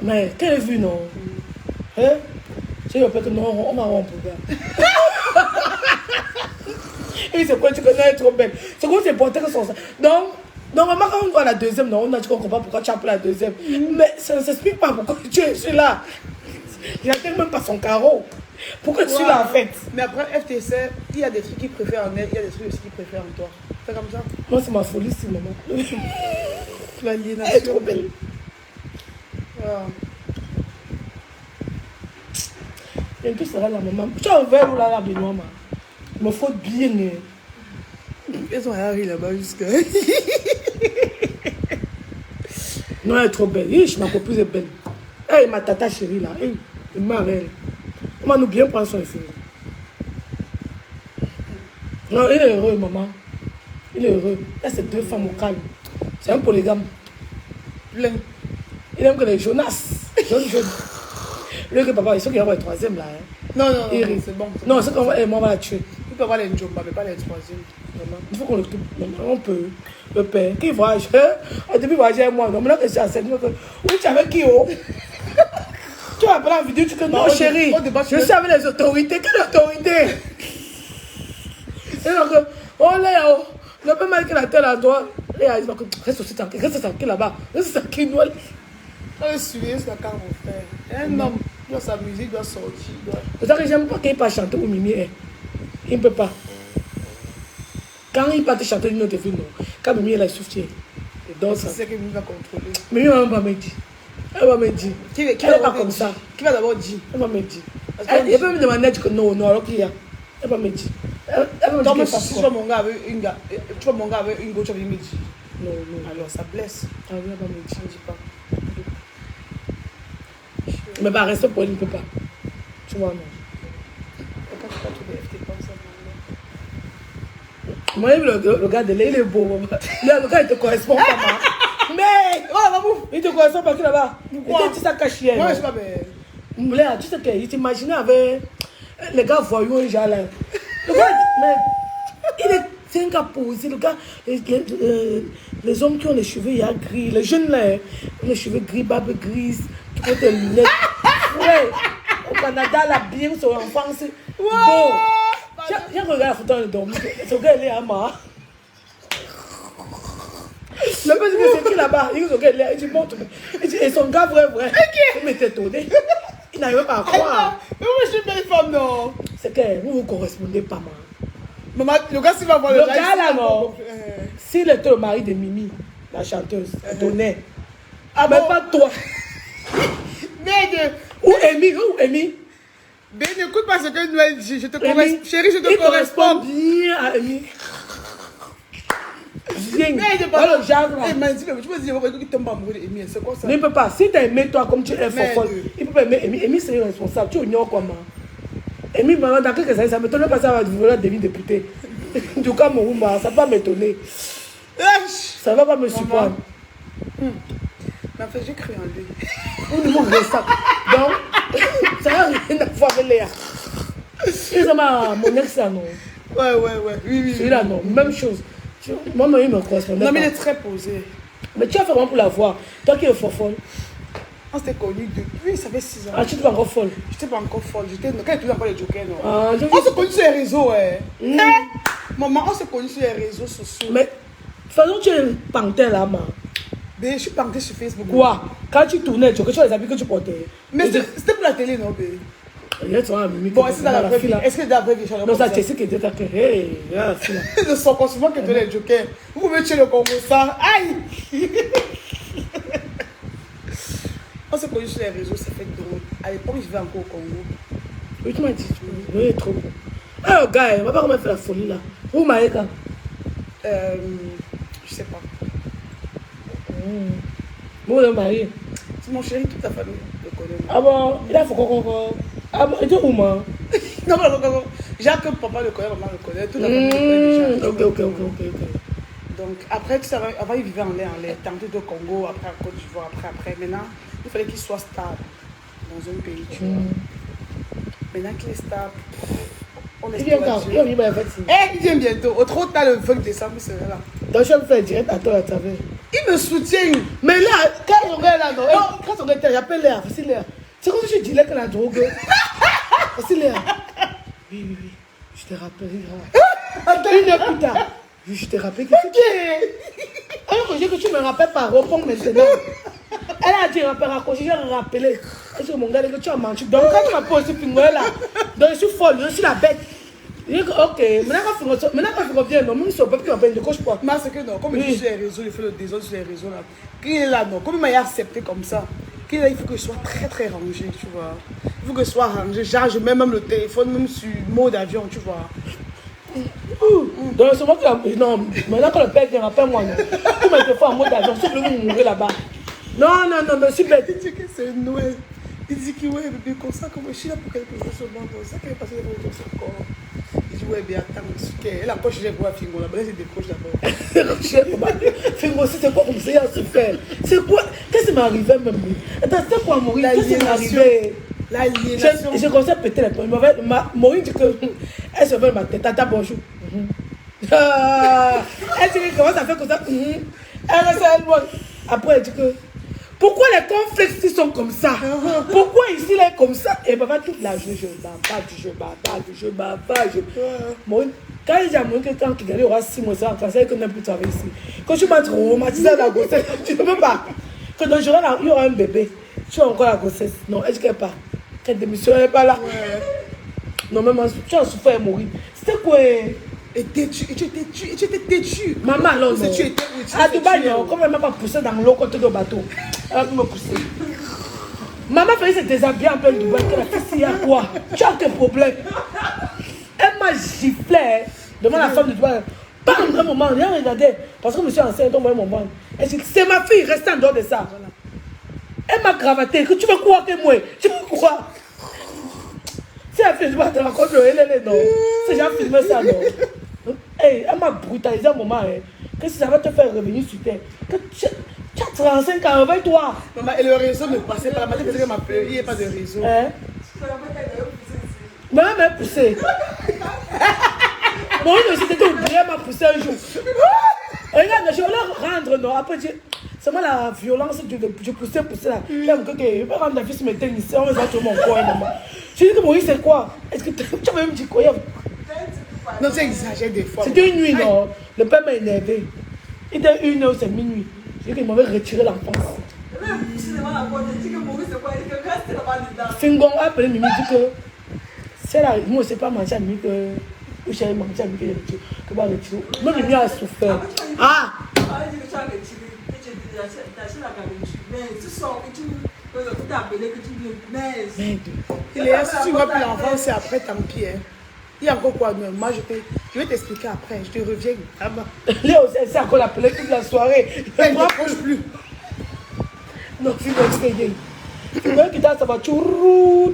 Mais, quelle vue, non? Hein? J'ai eu peur que non, on m'a rompu. Et c'est quoi, tu connais, elle est trop belle. C'est quoi, c'est porté que son sang. Donc, normalement, quand on voit la deuxième, non, on a dit qu'on comprend pourquoi tu as pris la deuxième. Mais ça ne s'explique pas pourquoi tu es là. Il n'attend même pas son carreau. Pourquoi tu es là en fait? Mais après FTC, il y a des trucs qu'ils préfèrent en elle, il y a des trucs aussi qu'ils préfèrent en toi. C'est comme ça? Moi, c'est ma folie, c'est maman. L'aliénation. Elle est trop belle. Ah. Et puis, sera la maman. Tu as un verre ou la Benoît, ma? Il me faut bien. Ils ont Harry là-bas jusqu'à. Non, elle est trop belle. Ich, ma copine est belle. Elle, ma tata chérie là. Elle m'a elle. Comment nous bien prendre son fils? Non, il est heureux, maman. Il est heureux. Là, c'est deux femmes au calme. C'est un polygame. Plein. Il aime que les Jonas. Jaune. Le que papa, il faut qu'il y ait le troisième là. Hein. Non, c'est bon. Non, c'est qu'on va, moi, on va la tuer. Il peut avoir les Njomba, mais pas les troisièmes. Il faut qu'on le coupe. On peut. Le père. Qui voyage? Au début, il voyageait avec moi. Maintenant que je suis à 7 mois, où tu es avec qui? Tu vas appeler la vidéo, tu dis que non, chérie. Je suis avec les autorités. Quelle autorité? Et donc, oh là, le peu mal que la tête à toi. Et il va reste aussi tranquille là-bas. Reste tranquille, nous. On est suivi sur la carte, mon frère. Un homme doit s'amuser, doit sortir. C'est ça que j'aime pas qu'il ne peut pas chanter au Mimi. Il ne peut pas. Quand il part te chanter une autre film, quand Mimi est soufflée, c'est ce que Mimi va contrôler. Mimi va pas me dire. Elle va me dire. Elle n'est pas comme ça. Qui va d'abord dire? Elle va me dire. Elle peut me demander que non, alors qu'il y a. Elle va me dire. Elle va me dire que si tu vois mon gars avec une gars, tu vois mon gars avec une go, tu vas me dire. Non. Alors ça blesse. Ah oui, elle va me dire. Je ne dis pas. Mais bah, reste pour elle, il ne peut pas. Tu vois, non. Pourquoi tu pas trouvé FT comme ça? Moi, le gars de là, il est beau. Le gars, il te correspond pas, maman. Mais, oh, maman, il te correspond pas là-bas. Il te dit ça cache. Moi, je suis pas belle. Moulin, tu sais qu'il t'imaginait avec les gars voyous, genre là. Le gars, mais, c'est un gars posé. Le gars, les hommes qui ont les cheveux gris, les jeunes là, les cheveux gris, barbe grise, qui portent des lunettes. Ouais, au Canada, là, bien sur l'enfance. Beau. J'ai regardé la photo de dormir. Ce gars, il est à moi. Le petit que c'est qui là-bas, il dit montre. Et son gars, vrai, il m'était étonné. Il n'arrivait pas à croire. Mais moi, je suis une belle femme, non. C'est que vous ne correspondez pas, maman. Maman, le gars, s'il va voir le gars là, non. S'il était le mari de Mimi, la chanteuse, donnait. Ah, mais pas toi. Mais Où Amy? Ben, n'écoute pas ce que Noël dit. Je te correspond. Chérie, je te correspond. Bien à Amy. Bien. Alors, il m'a dit, tu peux dire qu'il tombe amoureux d'Amy. C'est quoi ça? Mais il ne peut pas. Si tu as aimé toi comme tu es folle, il peut pas aimer Amy. Amy, c'est responsable. Tu ignores comment. Amy, dans quelques années, ça me donne pas ça va vouloir devenir député. En tout cas, mon Oumba, ça va pas m'étonner. Ça va pas me surprendre. Mais en fait, j'ai cru en lui. On nous montre ça. Donc, ça n'a rien à voir avec Léa. C'est mon ex là, non. Ouais. Oui. Celui-là, non. Même chose. Moi, il me correspondait. Non, mais il pas. est très posé. Mais tu as fait vraiment pour la voir. Toi qui es folle. On s'était connus depuis, ça fait 6 ans. Ah, tu es pas encore folle. J'étais pas encore folle. Quand il était encore les jokers, non. Ah, On s'est connus sur les réseaux, ouais. Maman, on s'est connus sur les réseaux sociaux. Mais, de toute façon, tu es un pantin là, man. Mais je suis partée sur Facebook. Quoi? Quand tu tournais, tu as les habits que tu portais. Mais c'était pour la télé, non, bébé. Bon, est-ce que dans la vraie vie, est-ce que dans la vraie vie, non, ça, Jessie qui était là. Hey, le son consommant que donne les jokers. Vous pouvez tuer le Congo, ça. Aïe! On s'est connus sur les réseaux, ça fait drôle. À l'époque, je vivais encore au Congo. Oui, tu m'as dit. Oui, trop bon. Ah, gars, on va pas comment faire la folie là. Où Maïka? Je sais pas. Moi, le mari. C'est mon chéri, toute ta famille le connaît. Ah bon, il a fait quoi? Ah bon, il était où, man? Non. Jacques, papa le connaît, maman le connaît, toute la famille le connaît déjà. Ok. Donc, après, tu sais, avant, il vivait en l'air, tantôt au Congo, après en Côte d'Ivoire, après. Maintenant, il fallait qu'il soit stable dans un pays, tu vois. Maintenant qu'il est stable, on est Il vient quand? Il vient bientôt. Au trop tard, le 20 décembre, il sera là. Donc, je vais faire direct à toi, tu savais. Il me soutient. Mais là, quand on est là, non, quand on est là, j'appelle Léa, c'est Léa. C'est comme si je disais que la drogue. C'est Léa. Oui. Je te rappelle. Attends, 1 heure plus tard. Oui, je te rappelle que alors que tu me rappelles pas, réponds maintenant. Elle a dit, j'ai rappelé. Est-ce que mon gars, que tu as menti? Donc, quand tu m'as posé ce pingouin là, donc je suis folle, je suis la bête. Je dis, ok, maintenant quand je reviens, non, même si on peut plus en peine de coche pas. Mais c'est que non, comme il est sur les réseaux, il fait le désordre sur les réseaux là. Qu'il est là, non, comme il m'a accepté comme ça, qu'il est là, il faut que je sois très rangé, tu vois. Il faut que je sois rangé, genre je mets même le téléphone, même sur mode avion, tu vois. Donc c'est moi qui a... Non, maintenant quand le père vient, rappelle-moi, non. Tout mes téléphones en mode avion, s'il vous plaît, vous mourrez là-bas. Non, je suis bête. Il dit que c'est Noël. Il dit que ouais, bébé, comme ça, comme je suis là pour quelque chose seulement, comme ça, qu'elle est passée devant ton corps. Il dit ouais, bien, attends, elle a coché les bois à Fingo, là, elle se décroche d'abord. Fingo aussi, c'est quoi comme ça, il a souffert. C'est quoi? Qu'est-ce qui m'est arrivé même? Attends, c'est quoi mourir? Qu'est-ce qui m'est arrivé? L'aliénation. J'ai commencé à péter les poings. Maureen dit que elle se fait ma tête. Tata, bonjour. Elle dit que comment ça fait comme ça? Elle reste à elle. Après, elle dit que pourquoi les conflits sont comme ça? Pourquoi ici, il est comme ça? Et papa, toute la journée, je bavage. Maureen, quand il dit à Maureen que quand il aura 6 mois, ça va faire que n'importe plus travailler ici. Quand tu m'as traumatisé la grossesse, tu ne peux pas. Que dans le jour, il y aura un bébé. Tu as encore la grossesse. Non, elle dit qu'elle part. Qu'elle démissionne, elle n'est pas là. Ouais. Non, même tu as souffert et mourir. C'était quoi? Et tu étais têtu. Maman, non, non. Tu étais À Dubaï, non. Comme elle ne m'a pas poussé dans l'eau côté du bateau. Elle a pu me pousser. Maman faisait se déshabiller en plein Dubaï. Elle a fait s'il y a quoi? Tu as quel problème? Elle m'a giflé devant la femme de Dubaï. Pas un vrai moment, rien regardé. Parce que je me suis enceinte, donc moi, mon moment. Elle dit, c'est ma fille, restez en dehors de ça. Elle m'a gravaté. Que tu veux quoi que moi? Tu veux quoi? Si elle fait pas de la côte, non. C'est j'ai filmé ça, non. Hey, elle m'a brutalisé un moment. Que si ça va te faire revenir sur terre. Que tu as 35 ans, réveille-toi. Maman, et le réseau ne passait pas. La matin, qu'elle m'a peur. Il n'y a pas de réseau. Maman m'a poussé. Moi, c'était oublié, elle m'a poussé un jour. Regarde, je voulais rendre, non. Après, c'est moi la violence, je poussais là. Je vais rendre la fille sur mes tennis, on va tout mon corps, maman. Je dis que Maurice, c'est quoi? Est-ce que tu as même dit quoi? Non, tu exagères des fois. C'était une nuit, non. Le père m'a énervé. Il était 1h, c'est minuit. Je dis qu'il m'avait retiré l'enfance. Fingon a appelé Mimi, dit que c'est là, moi, c'est pas manger à Mimi que. Où j'ai mangé à Mimi que va retirer. Même Mimi a souffert. Ah! Il est si tu vois plus l'enfant, c'est après tant pis. Il y a encore quoi? Moi, je vais t'expliquer après. Je te reviens. Léo, c'est encore l'appelé toute la soirée. Elle ne m'approche plus. Non, tu vois qu'il ça va toujours.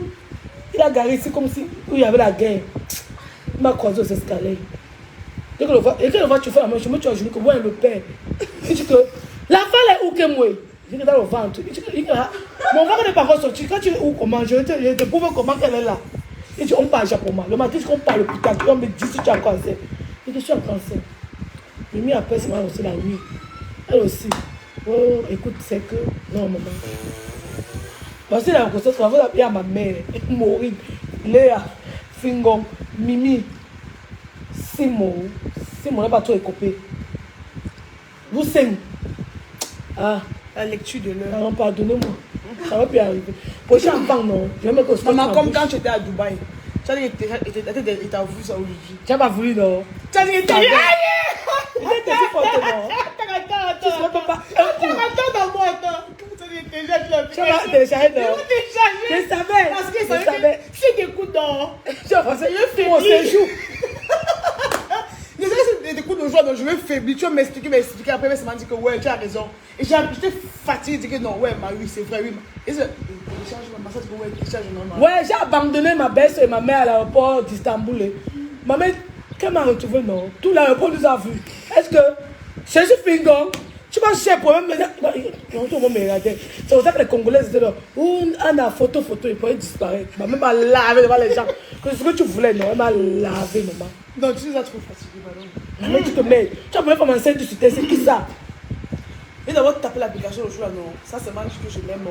Il a garé ici comme si il y avait la guerre. Il m'a croisé aux escaliers. Et quand le voit, tu fais la main, je me dis à genoux que moi, le père. Il dit que la femme est où que moi? Il dit que dans le ventre. Il dit que mon ventre n'est pas encore sorti. Quand tu es où, comment? Je te prouve comment qu'elle est là. Il dit on parle japonais. Le matin, on parle l'hôpital. On me dit si tu as un cancer. Il dit je suis en cancer. Mimi après, c'est moi aussi la nuit. Elle aussi. Oh, écoute, c'est que. Non, maman. Voici la grossesse, on va appeler à ma mère. Maureen, Léa, Fingong, Mimi, Simon. Simon n'a pas trop écopé. Vous cinq. Ah, La lecture de l'heure. alors pardonnez-moi. Ça va plus arriver. Prochain enfant, non. Je vais me construire. Maman, comme quand tu étais à Dubaï. Tu as dit qu'il t'a vu ça aujourd'hui. Tu n'as pas voulu, non. Tu as dit qu'il t'a vu. Il était si fort, non. Attends. Tu ne peux pas. Attends d'abord, attends. Tu vas télécharger, non. Je savais. Parce que je savais. Si tu écoutes, non. Tu as pensé, mon séjour. Je sais que c'est des coups de joie, donc je vais faiblir. Tu vas m'expliquer. Après, elle m'a dit que ouais, tu as raison. Et j'étais fatiguée, je dis que non, ouais, oui, c'est vrai, oui. Et c'est. Ouais, j'ai abandonné ma belle-soeur et ma mère à l'aéroport d'Istanbul. Ma mère, qu'elle m'a retrouvé, non. Tout l'aéroport nous a vus. Est-ce que je suis Fingong? Tu vas chercher pour même. Non, tout le monde me regardait. C'est pour ça que les Congolais étaient là. On a photo, il pourrait disparaître. Ma mère m'a lavé devant les gens. Que ce que tu voulais, non, elle m'a lavé, maman. Non, tu es trop fatiguée, pardon. Maman, tu te mets. Tu as même enceinte, tu sais, c'est qui ça? Et d'abord, taper l'application le jour là, non. Ça, c'est mal que je l'aime.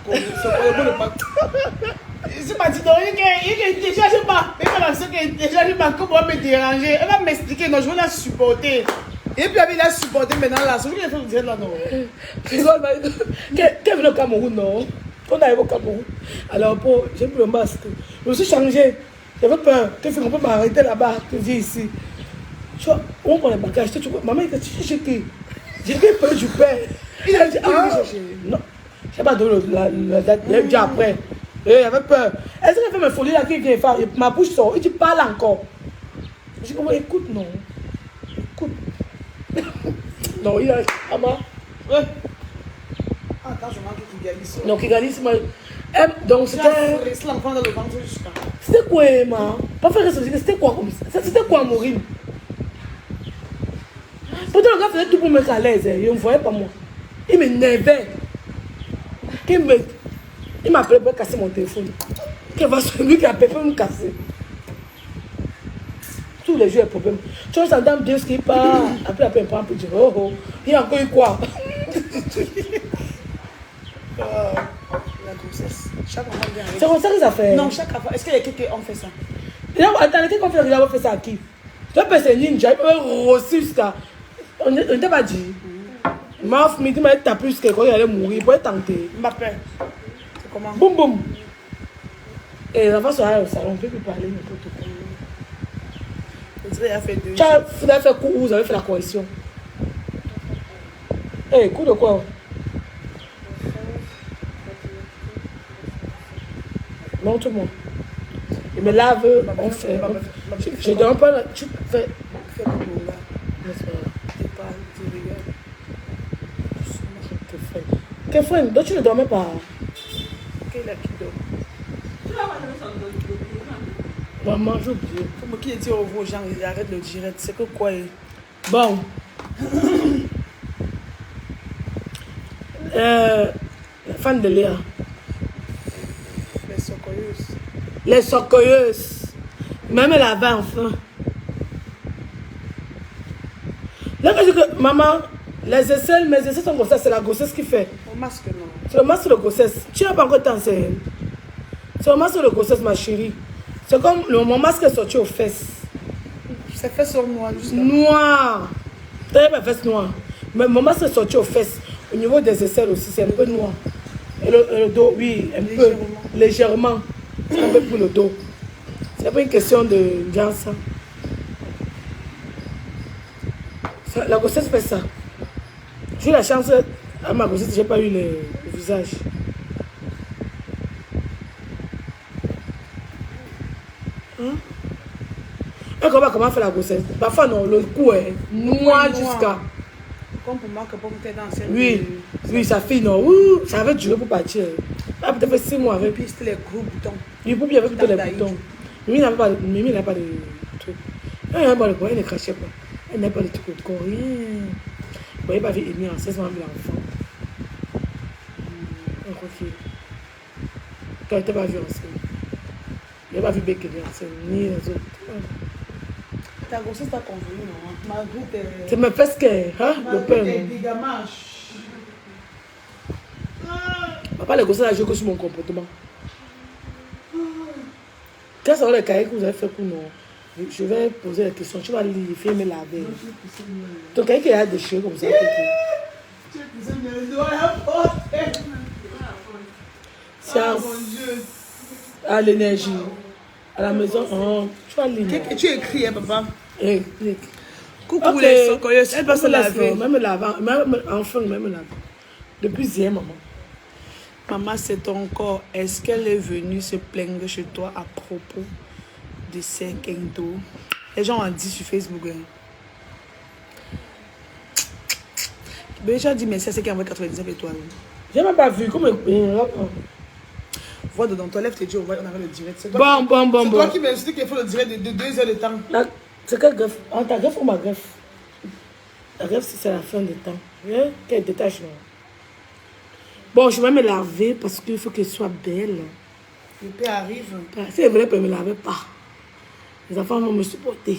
C'est pour le pack. C'est pas dit, non, il ne télécharge pas. Mais quand la soeur qui ne télécharge pas, comment me déranger? Elle va m'expliquer, non, je vais la supporter. Et puis, elle a supporté maintenant là. C'est ce que j'ai fait vous dire là, non. Qu'elle vient au Cameroun, non? On arrive au Cameroun. Alors, j'ai pris le masque. Je me suis changé. J'avais peur que on peut m'arrêter là-bas, que je viens ici. Tu vois, on prend les bagages. Tu vois, maman, il dit, j'ai peur du père. Il a dit, non. Je n'ai pas donné la date. Il a dit après. Il avait peur. Est-ce qu'elle fait mes folies là qui vient faire? Ma bouche sort. Il dit, parle encore. Je dis, écoute, non. Écoute. Non, il a dit, maman. Ouais. Attends, je manque Kigali. Non, Kigali, c'est moi. Donc c'était. C'était quoi, maman? Pas faire ça, c'était quoi comme ça? C'était quoi, Maureen? Pourtant, le gars faisait tout pour me mettre à l'aise. Il ne me voyait pas moi. Il m'énervait. Il m'appelait pour casser mon téléphone. Qu'il va sur lui qui a peur de me casser. Tous les jours, il y a un problème. Tu vois, ça dame Dieu ce qui part. Après, il prend un peu de oh, il y a encore eu quoi? La grossesse. Chaque enfant vient avec. C'est comme ça que ça fait. Non, chaque enfant. Est-ce qu'il y a quelqu'un qui en fait ça? Attends, quelqu'un qui a fait ça à qui? Tu peux c'est ninja, il peut rosser jusqu'à. On ne t'a pas dit. Maf, midi, il t'a plus que quand il allait mourir, il pourrait tenter. Mbappé. C'est comment? Boum boum. Et l'enfant sera au salon, on ne peut plus parler n'importe quoi. Il a fait deux. Tu as fait coup où vous avez fait la correction? Eh, coup de quoi? Montre-moi. Il me lave, on fait. Je ne donne pas. Tu fais. Fais le boulot là. Tu parles, tu regardes. Quel frère? Donc tu ne dormais pas? Quel est qui dort? Maman, j'ai oublié. Comme qui dit au revoir aux gens, il arrête le direct. C'est que quoi? Bon. La fan de Léa. Les socoyeuses. Les socoyeuses. Même elle avait enfin. Là, je dis que maman, les aisselles, mes aisselles sont comme ça, c'est la grossesse qui fait. Au masque, non. C'est le masque de grossesse. Tu n'as pas encore t'enseigné. C'est le masque de grossesse, ma chérie. C'est comme mon masque est sorti aux fesses. C'est fait sur moi, juste là. Noir. Tu as mes fesses noires. Mais mon masque est sorti aux fesses. Au niveau des aisselles aussi, c'est un peu noir. Et le dos, oui, un peu. Légèrement. C'est un peu pour le dos. C'est pas une question de genre ça. La grossesse fait ça. J'ai eu la chance, à ma grossesse, je n'ai pas eu le visage. Et comment faire la grossesse? Parfois, non, le cou est noir jusqu'à. Comme pour moi, que pour me dans cette. Oui, sa fille, non. Ouh, ça avait duré pour partir. Elle a peut-être fait 6 mois avec. Puis c'était les gros boutons. Oui, pour il y avait plutôt les boutons. Mimi n'avait pas de truc. Elle n'avait pas de quoi, elle ne crachait pas. Elle n'a pas de trucs de rien. Vous voyez, pas vu Amy en 16 mois, l'enfant. Quand tu n'as pas vu ensemble. Il n'a pas vu Bekele ensemble, ni les autres. Ta grossesse t'a convenu, non? Malgré tes... C'est ma fesse que, hein, le père. Malgré tes bigamages. Papa, les grossesses, je joue sur mon comportement. Quels sont les cahiers que vous avez fait pour nous? Je vais poser la question. Tu vas lire, faire me laver. Ton cahier qui a des cheveux comme ça. C'est à l'énergie. À la maison, oh, tu vas lire. Qu'est-ce que tu écris, hein, papa? Coucou Okay. Les socoyeuses, elle va se laver. Même laver, même enfant, même laver. Depuis hier, maman. Maman, c'est ton corps. Est-ce qu'elle est venue se plaindre chez toi à propos de ces quintos? Les gens ont dit sur Facebook. Hein. Déjà dit merci à ceux qui ont envoyé 99 étoiles. J'ai même pas vu. Comment Vois dedans, toi, lève tes yeux, on avait le direct. C'est Bon. toi qui m'insulte qu'il faut le direct de 2 heures de temps. C'est quelle greffe? Ta greffe ou ma greffe? La greffe, c'est la fin du temps. Hein? Quel détachement. Bon, je vais me laver parce qu'il faut qu'elle soit belle. Le père arrive. Si elle voulait, elle ne me laver pas. Les enfants vont me supporter.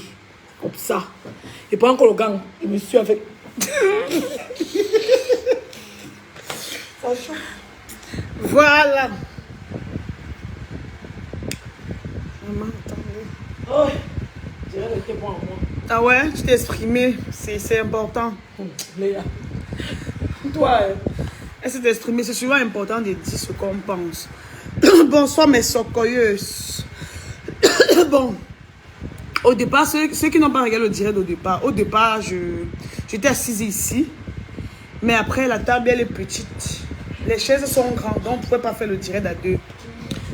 Comme ça. Et pas encore le gang. Il me suit avec. Voilà. Maman, attendez. Oh, je vais rester pour moi. Ah ouais, tu t'es exprimé. C'est important. Léa. Toi, Elle s'est exprimée. C'est souvent important de dire ce qu'on pense. Bonsoir, mes socoyeuses. Bon. Au départ, ceux qui n'ont pas regardé le direct au départ, j'étais assise ici. Mais après, la table, elle est petite. Les chaises sont grandes, donc on ne pouvait pas faire le direct à 2.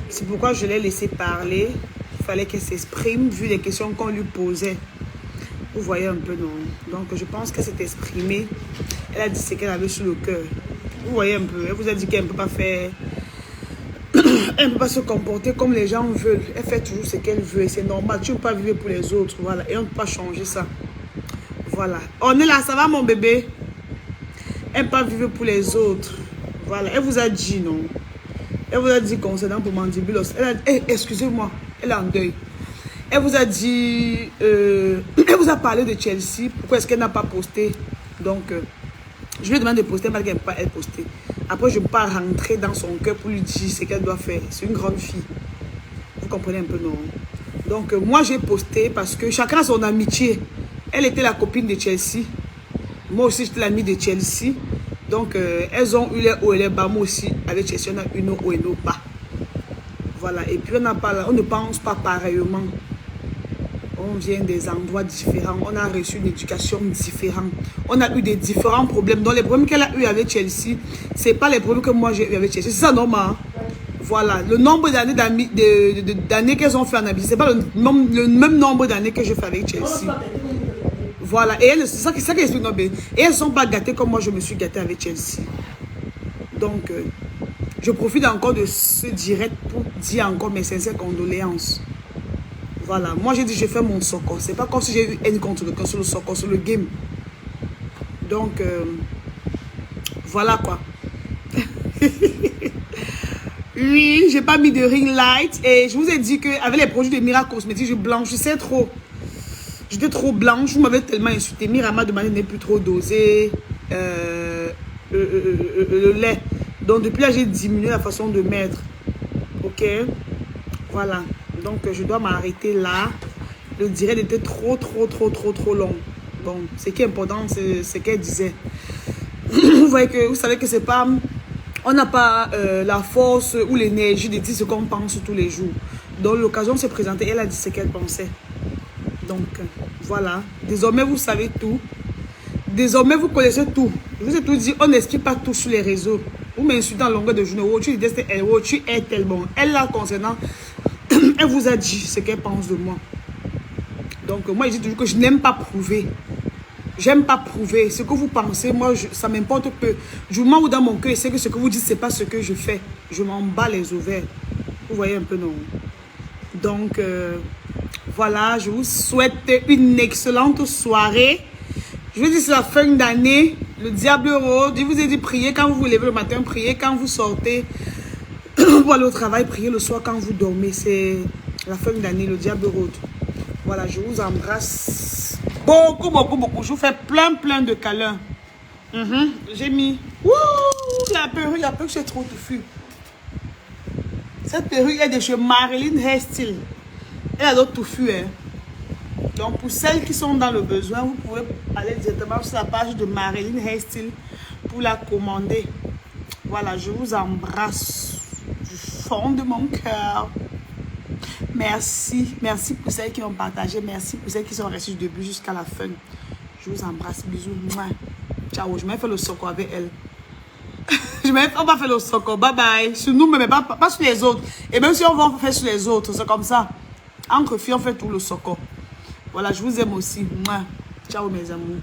C'est pourquoi je l'ai laissé parler. Il fallait qu'elle s'exprime, vu les questions qu'on lui posait. Vous voyez un peu, non? Donc, je pense qu'elle s'est exprimée. Elle a dit ce qu'elle avait sur le cœur. Vous voyez un peu. Elle vous a dit qu'elle ne peut pas faire... Elle ne peut pas se comporter comme les gens veulent. Elle fait toujours ce qu'elle veut et c'est normal. Tu ne peux pas vivre pour les autres. Voilà. Et on ne peut pas changer ça. Voilà. On est là. Ça va, mon bébé? Elle ne peut pas vivre pour les autres. Voilà. Elle vous a dit, non? Elle vous a dit concernant pour Mandibulos. Elle a dit, excusez-moi. Elle est en deuil. Elle vous a dit... elle vous a parlé de Chelsea. Pourquoi est-ce qu'elle n'a pas posté? Donc... je lui ai demandé de poster, mais elle ne peut pas poster. Après, je ne peux pas rentrer dans son cœur pour lui dire ce qu'elle doit faire. C'est une grande fille. Vous comprenez un peu, non? Donc, moi, j'ai posté parce que chacun a son amitié. Elle était la copine de Chelsea. Moi aussi, j'étais l'amie de Chelsea. Donc, elles ont eu les hauts et les bas. Moi aussi, avec Chelsea, on a eu nos hauts et nos bas. Voilà. Et puis, on ne pense pas pareillement. On vient des endroits différents. On a reçu une éducation différente. On a eu des différents problèmes. Donc, les problèmes qu'elle a eu avec Chelsea, ce n'est pas les problèmes que moi j'ai eu avec Chelsea. C'est ça, normal. Voilà. Le nombre d'années qu'elles ont fait en amitié, ce n'est pas le même nombre d'années que je fais avec Chelsea. Voilà. Et c'est ça qui explique nos bébés. Et elles ne sont pas gâtées comme moi je me suis gâtée avec Chelsea. Donc, je profite encore de ce direct pour dire encore mes sincères condoléances. Voilà, moi j'ai dit je fais mon soccer. C'est pas comme si j'ai eu haine contre le sur le soccer, sur le game. Donc, voilà quoi. Oui, j'ai pas mis de ring light. Et je vous ai dit qu'avec les produits de Mira Cosmétiques, je blanchissais trop. J'étais trop blanche. Vous m'avez tellement insulté. Mira m'a demandé de ne plus trop doser le lait. Donc, depuis là, j'ai diminué la façon de mettre. Ok? Voilà. Donc, je dois m'arrêter là. Le direct était trop long. Bon, ce qui est important, c'est ce qu'elle disait. Vous savez que c'est pas... On n'a pas la force ou l'énergie de dire ce qu'on pense tous les jours. Donc, l'occasion s'est présentée. Elle a dit ce qu'elle pensait. Donc, voilà. Désormais, vous savez tout. Désormais, vous connaissez tout. Je vous ai tout dit. On n'explique pas tout sur les réseaux. Vous m'insultez en longueur de journée. Oh, tu détestes elle. Oh, tu es tellement. Elle, là, concernant... Elle vous a dit ce qu'elle pense de moi. Donc, moi, je dis toujours que je n'aime pas prouver. J'aime pas prouver. Ce que vous pensez, moi, ça m'importe peu. Du moment où dans mon cœur, c'est que ce que vous dites, c'est pas ce que je fais. Je m'en bats les ovaires. Vous voyez un peu, non? Donc, voilà, je vous souhaite une excellente soirée. Je vous dis, c'est la fin d'année. Le diable rôde. Je vous ai dit, priez quand vous vous levez le matin, priez quand vous sortez pour aller au travail, priez le soir quand vous dormez. C'est la fin d'année, le diable rôde. Voilà, je vous embrasse beaucoup, beaucoup, beaucoup. Je vous fais plein de câlins. J'ai mis... Wouh, la perruque, c'est trop touffu. Cette perruque est de chez Marilyn Hairstyle. Elle a d'autres touffus, hein. Donc, pour celles qui sont dans le besoin, vous pouvez aller directement sur la page de Marilyn Hairstyle pour la commander. Voilà, je vous embrasse du fond de mon cœur. Merci. Merci pour celles qui ont partagé. Merci pour celles qui sont restées du début jusqu'à la fin. Je vous embrasse. Bisous. Mouah. Ciao. Je vais faire le soco avec elle. On va faire le soco. Bye bye. Sur nous, mais pas sur les autres. Et même si on va faire sur les autres, c'est comme ça. Entre filles, on fait tout le soco. Voilà, je vous aime aussi. Mouah. Ciao mes amours.